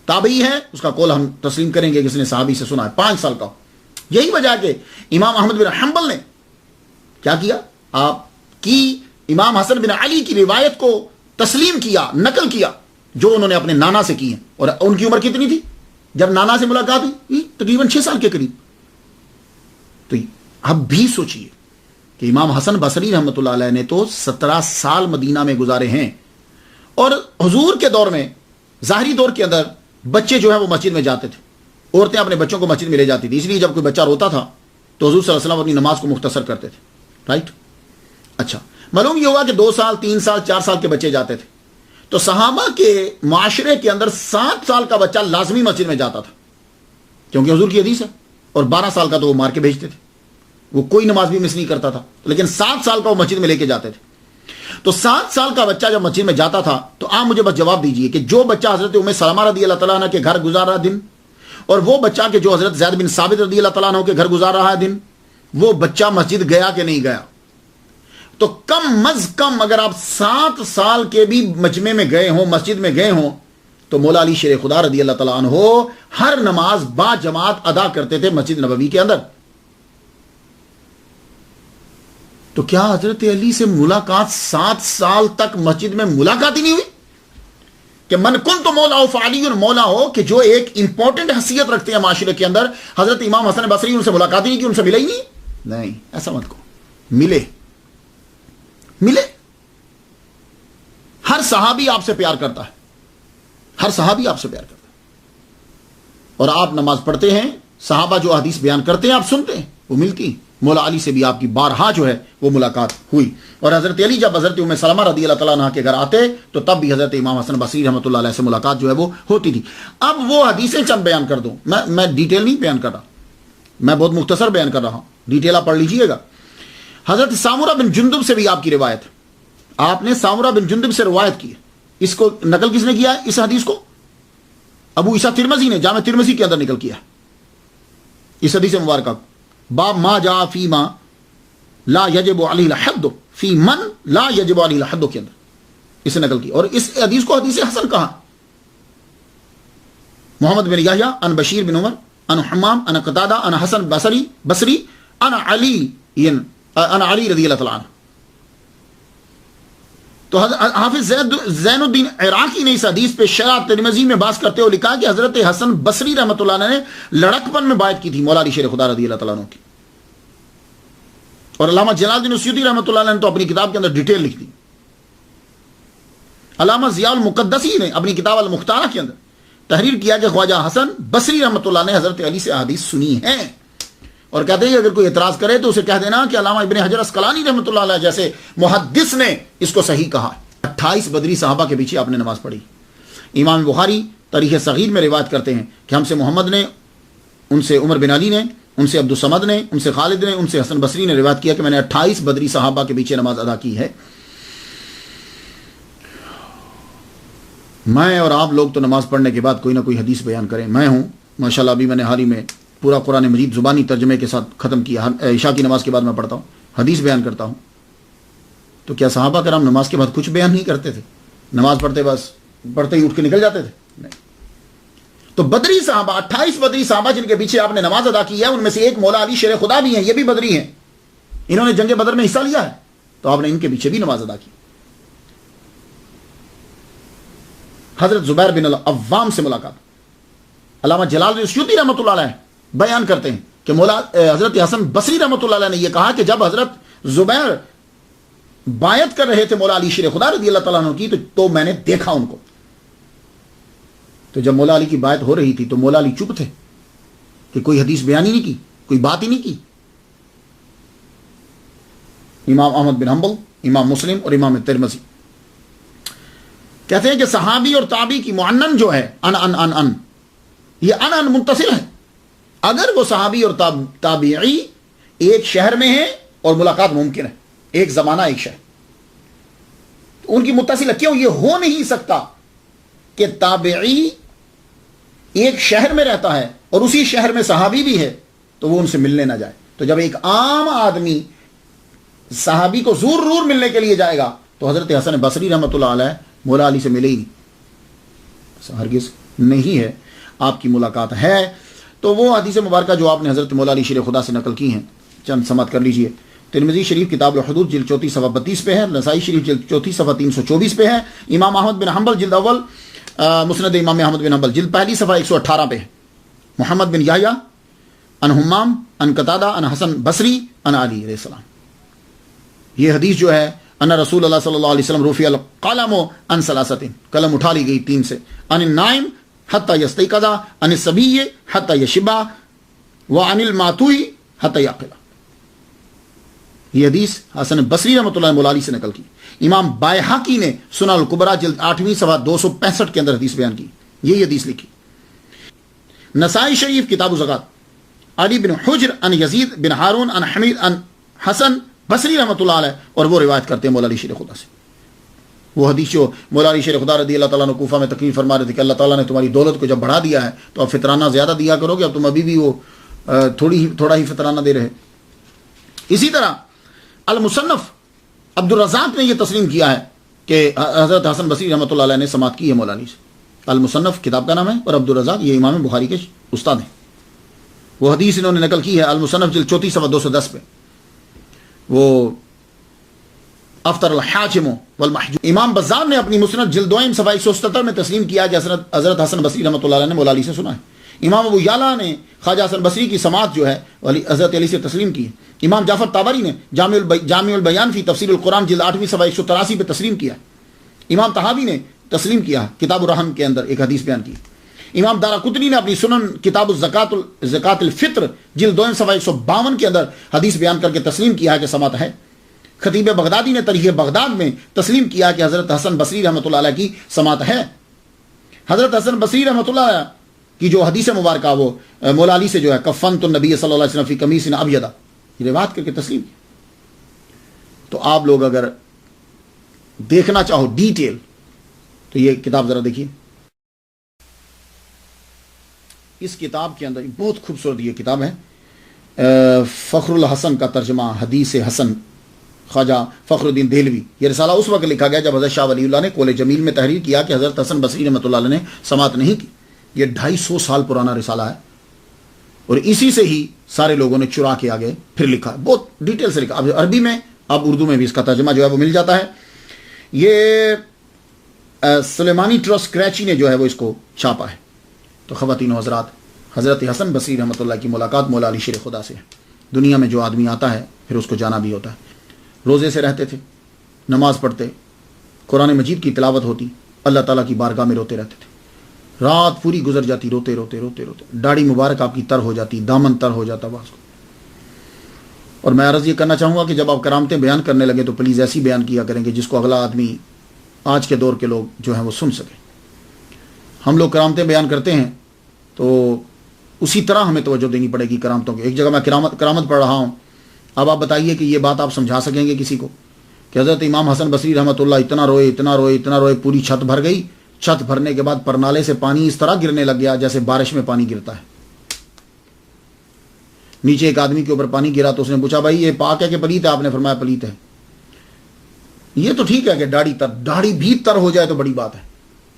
تابعی ہے، اس کا قول ہم تسلیم کریں گے کہ اس نے صحابی سے سنا ہے. 5 سال کا. یہی وجہ کہ امام احمد بن حنبل نے کیا کیا؟ آپ کی امام حسن بن علی کی روایت کو تسلیم کیا، نقل کیا، جو انہوں نے اپنے نانا سے کی ہیں. اور ان کی عمر کتنی تھی جب نانا سے ملاقات ہوئی؟ تقریباً 6 سال کے قریب. تو اب بھی سوچئے کہ امام حسن بصری رحمۃ اللہ علیہ نے تو 17 سال مدینہ میں گزارے ہیں، اور حضور کے دور میں، ظاہری دور کے اندر، بچے جو ہے وہ مسجد میں جاتے تھے، عورتیں اپنے بچوں کو مسجد میں لے جاتی تھی. اس لیے جب کوئی بچہ روتا تھا تو حضور صلی اللہ علیہ وسلم اپنی نماز کو مختصر کرتے تھے. رائٹ. اچھا، معلوم یہ ہوا کہ 2 سال 3 سال 4 سال کے بچے جاتے تھے. تو صحابہ کے معاشرے کے اندر 7 سال کا بچہ لازمی مسجد میں جاتا تھا، کیونکہ حضور کی حدیث ہے. اور 12 سال کا تو وہ مار کے بھیجتے تھے، وہ کوئی نماز بھی مس نہیں کرتا تھا. لیکن 7 سال کا وہ مسجد میں لے کے جاتے تھے. تو 7 سال کا بچہ جب مسجد میں جاتا تھا تو آپ مجھے بس جواب دیجئے کہ جو بچہ حضرت ام سلمہ رضی اللہ تعالیٰ عنہ کے گھر گزار رہا دن، اور وہ بچہ کہ جو حضرت زید بن ثابت رضی اللہ تعالیٰ عنہ کے گھر گزار رہا ہے دن، وہ بچہ مسجد گیا کہ نہیں گیا؟ تو کم از کم اگر آپ 7 سال کے بھی مجمع میں گئے ہوں، مسجد میں گئے ہوں، تو مولا علی شیر خدا رضی اللہ تعالیٰ عنہ ہر نماز با جماعت ادا کرتے تھے مسجد نبوی کے اندر. تو کیا حضرت علی سے ملاقات 7 سال تک مسجد میں ملاقات ہی نہیں ہوئی؟ کہ من کن تو مولا ہو فعلی مولا ہو، کہ جو ایک امپورٹنٹ حیثیت رکھتے ہیں معاشرے کے اندر، حضرت امام حسن بصری ان سے ملاقات ہی نہیں کی، ان سے ملے ہی نہیں؟ نہیں، ایسا مت کو. ملے. ہر صحابی آپ سے پیار کرتا ہے، ہر صحابی آپ سے پیار کرتا ہے. اور آپ نماز پڑھتے ہیں، صحابہ جو حدیث بیان کرتے ہیں آپ سنتے ہیں، وہ ملتی ہیں. مولا علی سے بھی آپ کی بارہا جو ہے وہ ملاقات ہوئی. اور حضرت علی جب حضرت ام سلمہ رضی اللہ تعالیٰ عنہ کے گھر آتے تو تب بھی حضرت امام حسن بصری رحمۃ اللہ علیہ سے ملاقات جو ہے وہ ہوتی تھی. اب وہ حدیثیں چند بیان کر دوں، میں ڈیٹیل نہیں بیان کر رہا، میں بہت مختصر بیان کر رہا ہوں، ڈیٹیل آپ پڑھ لیجئے گا. حضرت سامورہ بن جندب سے بھی آپ کی روایت، آپ نے سامورہ بن جندب سے روایت کی ہے. اس کو نقل کس نے کیا ہے؟ اس حدیث کو ابو عیسیٰ ترمذی نے جامع ترمذی کے اندر نقل کیا ہے. اس حدیث مبارکہ باب ما جاء فی ما لا یجب علیہ الحد فی من لا یجب علیہ الحد کے اندر اسے نقل کی. اور اس حدیث کو حدیث حسن کہا. محمد بن یحییٰ ان بشیر بن عمر ان حمام ان قتادہ ان حسن بصری ان علی رضی اللہ تعالیٰ عنہ. تو حافظ زین الدین عراقی نے اس حدیث پہ شرح ترمذی میں باز کرتے ہوئے لکھا کہ حضرت حسن بصری رحمۃ اللہ علیہ نے لڑکپن میں بیعت کی تھی مولا علی شیر خدا رضی اللہ تعالیٰ عنہ کی. اور علامہ جلال الدین السیوطی رحمۃ اللہ علیہ نے تو اپنی کتاب کے اندر ڈیٹیل لکھ دی. علامہ ضیاء المقدسی نے اپنی کتاب المختارہ کے اندر تحریر کیا کہ خواجہ حسن بصری رحمۃ اللہ نے حضرت علی سے حدیث سنی ہے، اور کہتے ہیں کہ اگر کوئی اعتراض کرے تو اسے کہہ دینا کہ علامہ ابن حجر اسقلانی رحمۃ اللہ علیہ جیسے محدث نے اس کو صحیح کہا. 28 بدری صحابہ کے پیچھے آپ نے نماز پڑھی. امام بخاری تاریخ صغیر میں روایت کرتے ہیں کہ ہم سے محمد نے، ان سے عمر بن علی نے، ان سے عبدالصمد نے، ان سے خالد نے، ان سے حسن بصری نے روایت کیا کہ میں نے 28 بدری صحابہ کے پیچھے نماز ادا کی ہے. میں اور آپ لوگ تو نماز پڑھنے کے بعد کوئی نہ کوئی حدیث بیان کریں. میں ہوں ماشاءاللہ، ابھی میں نے حال ہی میں پورا قرآن مجید زبانی ترجمے کے ساتھ ختم کیا. عشاء کی نماز کے بعد میں پڑھتا ہوں، حدیث بیان کرتا ہوں. تو کیا صحابہ کرام نماز کے بعد کچھ بیان نہیں کرتے تھے؟ نماز پڑھتے بس پڑھتے ہی اٹھ کے نکل جاتے تھے؟ نہیں. تو بدری صحابہ، 28 بدری صحابہ جن کے پیچھے آپ نے نماز ادا کی ہے، ان میں سے ایک مولا علی شیر خدا بھی ہیں، یہ بھی بدری ہیں، انہوں نے جنگ بدر میں حصہ لیا ہے، تو آپ نے ان کے پیچھے بھی نماز ادا کی. حضرت زبیر بن العوام سے ملاقات. علامہ جلال السیوطی رحمۃ اللہ علیہ بیان کرتے ہیں کہ حضرت حسن بصری رحمۃ اللہ علیہ نے یہ کہا کہ جب حضرت زبیر بیعت کر رہے تھے مولا علی شیر خدا رضی اللہ تعالیٰ عنہ کی تو میں نے دیکھا ان کو. تو جب مولا علی کی بیعت ہو رہی تھی تو مولا علی چپ تھے کہ کوئی حدیث بیان ہی نہیں کی، کوئی بات ہی نہیں کی. امام احمد بن حنبل، امام مسلم اور امام ترمذی کہتے ہیں کہ صحابی اور تابعی کی معنن جو ہے ان یہ ان متصل ہے. اگر وہ صحابی اور تابعی ایک شہر میں ہیں اور ملاقات ممکن ہے، ایک زمانہ ایک شہر، تو ان کی متصل ہے. کیوں؟ یہ ہو نہیں سکتا کہ تابعی ایک شہر میں رہتا ہے اور اسی شہر میں صحابی بھی ہے تو وہ ان سے ملنے نہ جائے. تو جب ایک عام آدمی صحابی کو ضرور ملنے کے لیے جائے گا تو حضرت حسن بصری رحمۃ اللہ علیہ مولا علی سے ملے ہی نہیں، ہرگز نہیں ہے. آپ کی ملاقات ہے تو وہ حدیث مبارکہ جو آپ نے حضرت مولا علی شیر خدا سے نقل کی ہیں چند سماعت کر لیجئے. ترمذی شریف کتاب الحدود جلد 34 صفحہ 32 پہ ہے، نسائی شریف جلد 34 صفحہ 324 پہ ہے، امام احمد بن حنبل جلد اول مسند امام احمد بن حنبل جلد پہلی صفحہ 118 پہ ہے. محمد بن یحییٰ ان حمام ان قتادہ ان حسن بصری ان علی علیہ السلام. یہ حدیث جو ہے ان رسول اللہ صلی اللہ علیہ وسلم رفع القلم عن ثلاثۃ، قلم اٹھا لی گئی 3 سے، عن النائم حتی یستیقظ، عن الصبی حتی یشبع، وعن المعتوی حتی یعقل. یہ حدیث حسن بصری رحمۃ اللہ مولا علی سے نقل کی. امام بائحقی نے سنن الکبریٰ جلد 8ویں صفحہ 265 کے اندر حدیث بیان کی، یہی حدیث لکھی. نسائی شریف کتاب الزکات علی بن حجر ان یزید بن ہارون ان حمید ان حسن بصری رحمۃ اللہ علیہ، اور وہ روایت کرتے ہیں مولا علی شیر خدا سے. وہ حدیث جو مولا علی شیر خدا رضی اللہ تعالیٰ عنہ کوفہ میں تقریر فرما رہے تھے کہ اللہ تعالیٰ نے تمہاری دولت کو جب بڑھا دیا ہے تو اب فطرانہ زیادہ دیا کرو گے، اب تم ابھی بھی وہ تھوڑا ہی فطرانہ دے رہے. اسی طرح المصنف عبد الرزاق نے یہ تسلیم کیا ہے کہ حضرت حسن بصری رحمۃ اللہ علیہ نے سماعت کی ہے مولا علی سے. المصنف کتاب کا نام ہے اور عبد الرزاق یہ امام بخاری کے استاد ہیں. وہ حدیث انہوں نے نقل کی ہے المصنف جلد 34 صفحہ 210 پہ. وہ افطر الحاکم والمحجوم. امام بزار نے اپنی مسند جلد 2 صفحہ 177 میں تسلیم کیا کہ حضرت حسن بصری رحمۃ اللہ علیہ نے مولا علی سے سنا ہے. امام ابو یعلا نے خواجہ حسن بصری کی سماعت جو ہے حضرت علی سے تسلیم کی ہے. امام جعفر طبری نے جامع البیان فی تفسیر القرآن جلد 8ویں صفحہ 183 پہ تسلیم کیا. امام طحاوی نے تسلیم کیا کتاب الرحم کے اندر ایک حدیث بیان کی. امام دارقطنی نے اپنی سنن کتاب زکات الفطر جلد 2 صفحہ 152 کے اندر حدیث بیان کر کے تسلیم کیا کہ سماعت ہے. خطیب بغدادی نے تاریخ بغداد میں تسلیم کیا کہ حضرت حسن بصری رحمۃ اللہ علیہ کی سماعت ہے. حضرت حسن بصری رحمۃ اللہ علیہ کی جو حدیث مبارکہ وہ مولا علی سے جو ہے کفنت النبی صلی اللہ علیہ وسلم فی قمیص ابیض روایت کر کے تسلیم کی. تو آپ لوگ اگر دیکھنا چاہو ڈیٹیل تو یہ کتاب ذرا دیکھیے. اس کتاب کے اندر بہت خوبصورت یہ کتاب ہے فخر الحسن کا ترجمہ حدیث حسن خواجہ فخر الدین دہلوی. یہ رسالہ اس وقت لکھا گیا جب حضرت شاہ ولی اللہ نے کول جمیل میں تحریر کیا کہ حضرت حسن بصری رحمۃ اللہ علیہ نے سماعت نہیں کی. یہ 250 سال پرانا رسالہ ہے اور اسی سے ہی سارے لوگوں نے چرا کے آگے پھر لکھا. بہت ڈیٹیل سے لکھا. اب عربی میں اب اردو میں بھی اس کا ترجمہ جو ہے وہ مل جاتا ہے. یہ سلیمانی ٹرسٹ کراچی نے جو ہے وہ اس کو چھاپا ہے. تو خواتین و حضرات، حضرت حسن بصری رحمۃ اللہ کی ملاقات مولا علی شیر خدا سے ہے. دنیا میں جو آدمی آتا ہے پھر اس کو جانا بھی ہوتا ہے. روزے سے رہتے تھے، نماز پڑھتے، قرآن مجید کی تلاوت ہوتی، اللہ تعالیٰ کی بارگاہ میں روتے رہتے تھے. رات پوری گزر جاتی روتے روتے روتے روتے، داڑھی مبارک آپ کی تر ہو جاتی، دامن تر ہو جاتا بعض کو. اور میں عرض یہ کرنا چاہوں گا کہ جب آپ کرامتیں بیان کرنے لگے تو پلیز ایسی بیان کیا کریں گے جس کو اگلا آدمی، آج کے دور کے لوگ جو ہیں وہ سن سکیں. ہم لوگ کرامتیں بیان کرتے ہیں تو اسی طرح ہمیں توجہ دینی پڑے گی کرامتوں کی. ایک جگہ میں کرامت پڑھ رہا ہوں، اب آپ بتائیے کہ یہ بات آپ سمجھا سکیں گے کسی کو کہ حضرت امام حسن بصری رحمۃ اللہ اتنا روئے اتنا روئے اتنا روئے، پوری چھت بھر گئی. چھت بھرنے کے بعد پرنالے سے پانی اس طرح گرنے لگ گیا جیسے بارش میں پانی گرتا ہے. نیچے ایک آدمی کے اوپر پانی گرا تو اس نے پوچھا بھائی یہ پاک ہے کہ پلیت ہے؟ آپ نے فرمایا پلیت ہے. یہ تو ٹھیک ہے کہ داڑھی بھی تر ہو جائے تو بڑی بات ہے،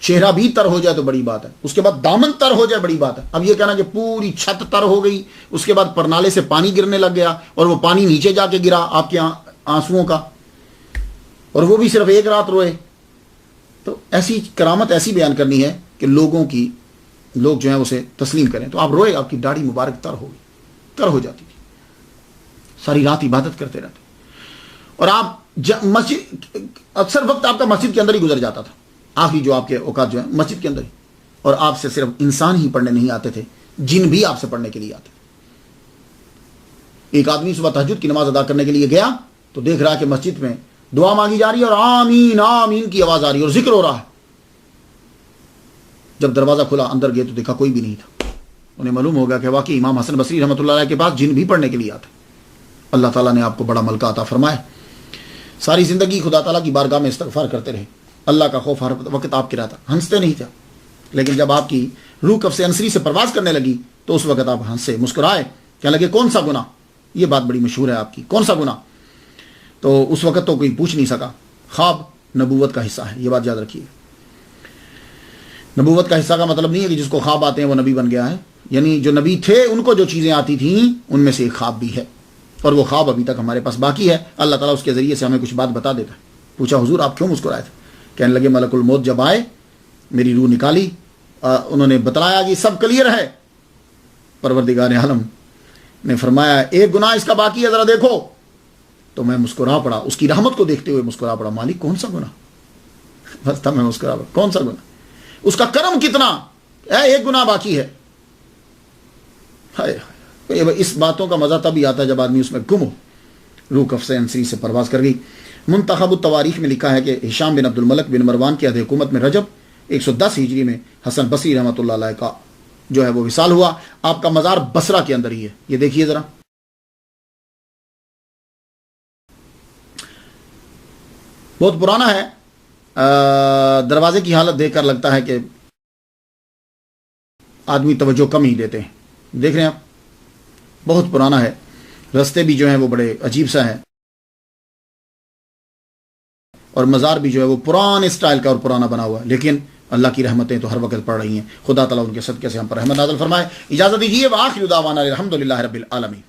چہرہ بھی تر ہو جائے تو بڑی بات ہے، اس کے بعد دامن تر ہو جائے بڑی بات ہے. اب یہ کہنا کہ پوری چھت تر ہو گئی، اس کے بعد پرنالے سے پانی گرنے لگ گیا اور وہ پانی نیچے جا کے گرا آپ کے آنسوؤں کا، اور وہ بھی صرف ایک رات روئے. تو ایسی کرامت ایسی بیان کرنی ہے کہ لوگ جو ہیں اسے تسلیم کریں. تو آپ روئے، آپ کی داڑھی مبارک تر ہو گئی، تر ہو جاتی تھی، ساری رات عبادت کرتے رہتے، اور آپ مسجد، اکثر وقت آپ کا مسجد کے اندر ہی گزر جاتا تھا. آخری جو آپ کے اوقات جو ہیں مسجد کے اندر ہی. اور آپ سے صرف انسان ہی پڑھنے نہیں آتے تھے، جن بھی آپ سے پڑھنے کے لیے آتے تھے. ایک آدمی صبح تہجد کی نماز ادا کرنے کے لیے گیا تو دیکھ رہا کہ مسجد میں دعا مانگی جا رہی ہے اور آمین آمین کی آواز آ رہی ہے اور ذکر ہو رہا ہے. جب دروازہ کھلا اندر گئے تو دیکھا کوئی بھی نہیں تھا. انہیں معلوم ہو گیا کہ واقعی امام حسن بصری رحمۃ اللہ علیہ کے پاس جن بھی پڑھنے کے لیے آتے. اللہ تعالیٰ نے آپ کو بڑا ملکہ عطا فرمائے. ساری زندگی خدا تعالیٰ کی بارگاہ میں استغفار کرتے رہے، اللہ کا خوف ہر وقت آپ کے رہتا، ہنستے نہیں تھے. لیکن جب آپ کی روح کف سے انصری سے پرواز کرنے لگی تو اس وقت آپ ہنسے، مسکرائے، کہنے لگے کون سا گناہ؟ یہ بات بڑی مشہور ہے آپ کی، کون سا گناہ؟ تو اس وقت تو کوئی پوچھ نہیں سکا. خواب نبوت کا حصہ ہے، یہ بات یاد رکھیے. نبوت کا حصہ کا مطلب نہیں ہے کہ جس کو خواب آتے ہیں وہ نبی بن گیا ہے. یعنی جو نبی تھے ان کو جو چیزیں آتی تھیں ان میں سے ایک خواب بھی ہے، اور وہ خواب ابھی تک ہمارے پاس باقی ہے. اللہ تعالیٰ اس کے ذریعے سے ہمیں کچھ بات بتا دیتا ہے. پوچھا حضور آپ کیوں مسکرائے تھے؟ کہنے لگے ملک الموت جب آئے میری روح نکالی، انہوں نے بتلایا کہ سب کلیئر ہے. پروردگار عالم نے فرمایا ایک گناہ اس کا باقی ہے، ذرا دیکھو. تو میں مسکرا پڑا، اس کی رحمت کو دیکھتے ہوئے مسکرا پڑا. مالک کون سا گناہ؟ بس تھا میں مسکرا پڑا. کون سا گناہ؟ اس کا کرم کتنا ہے، ایک گناہ باقی ہے. اس باتوں کا مزہ تب ہی آتا ہے جب آدمی اس میں گم ہو. روح کف سے انصری سے پرواز کر گئی. منتخب التواریخ میں لکھا ہے کہ ہشام بن عبد الملک بن مروان کی عہد حکومت میں رجب 110 ہجری میں حسن بصری رحمۃ اللہ علیہ کا جو ہے وہ وصال ہوا. آپ کا مزار بصرہ کے اندر ہی ہے. یہ دیکھیے ذرا، بہت پرانا ہے. دروازے کی حالت دیکھ کر لگتا ہے کہ آدمی توجہ کم ہی دیتے ہیں. دیکھ رہے ہیں آپ، بہت پرانا ہے. رستے بھی جو ہیں وہ بڑے عجیب سا ہے، اور مزار بھی جو ہے وہ پرانے اسٹائل کا اور پرانا بنا ہوا ہے. لیکن اللہ کی رحمتیں تو ہر وقت پڑ رہی ہیں. خدا تعالیٰ ان کے صدقے سے ہم پر رحمت نازل فرمائے. اجازت دیجیے. وآخر دعوانا الحمدللہ رب العالمین.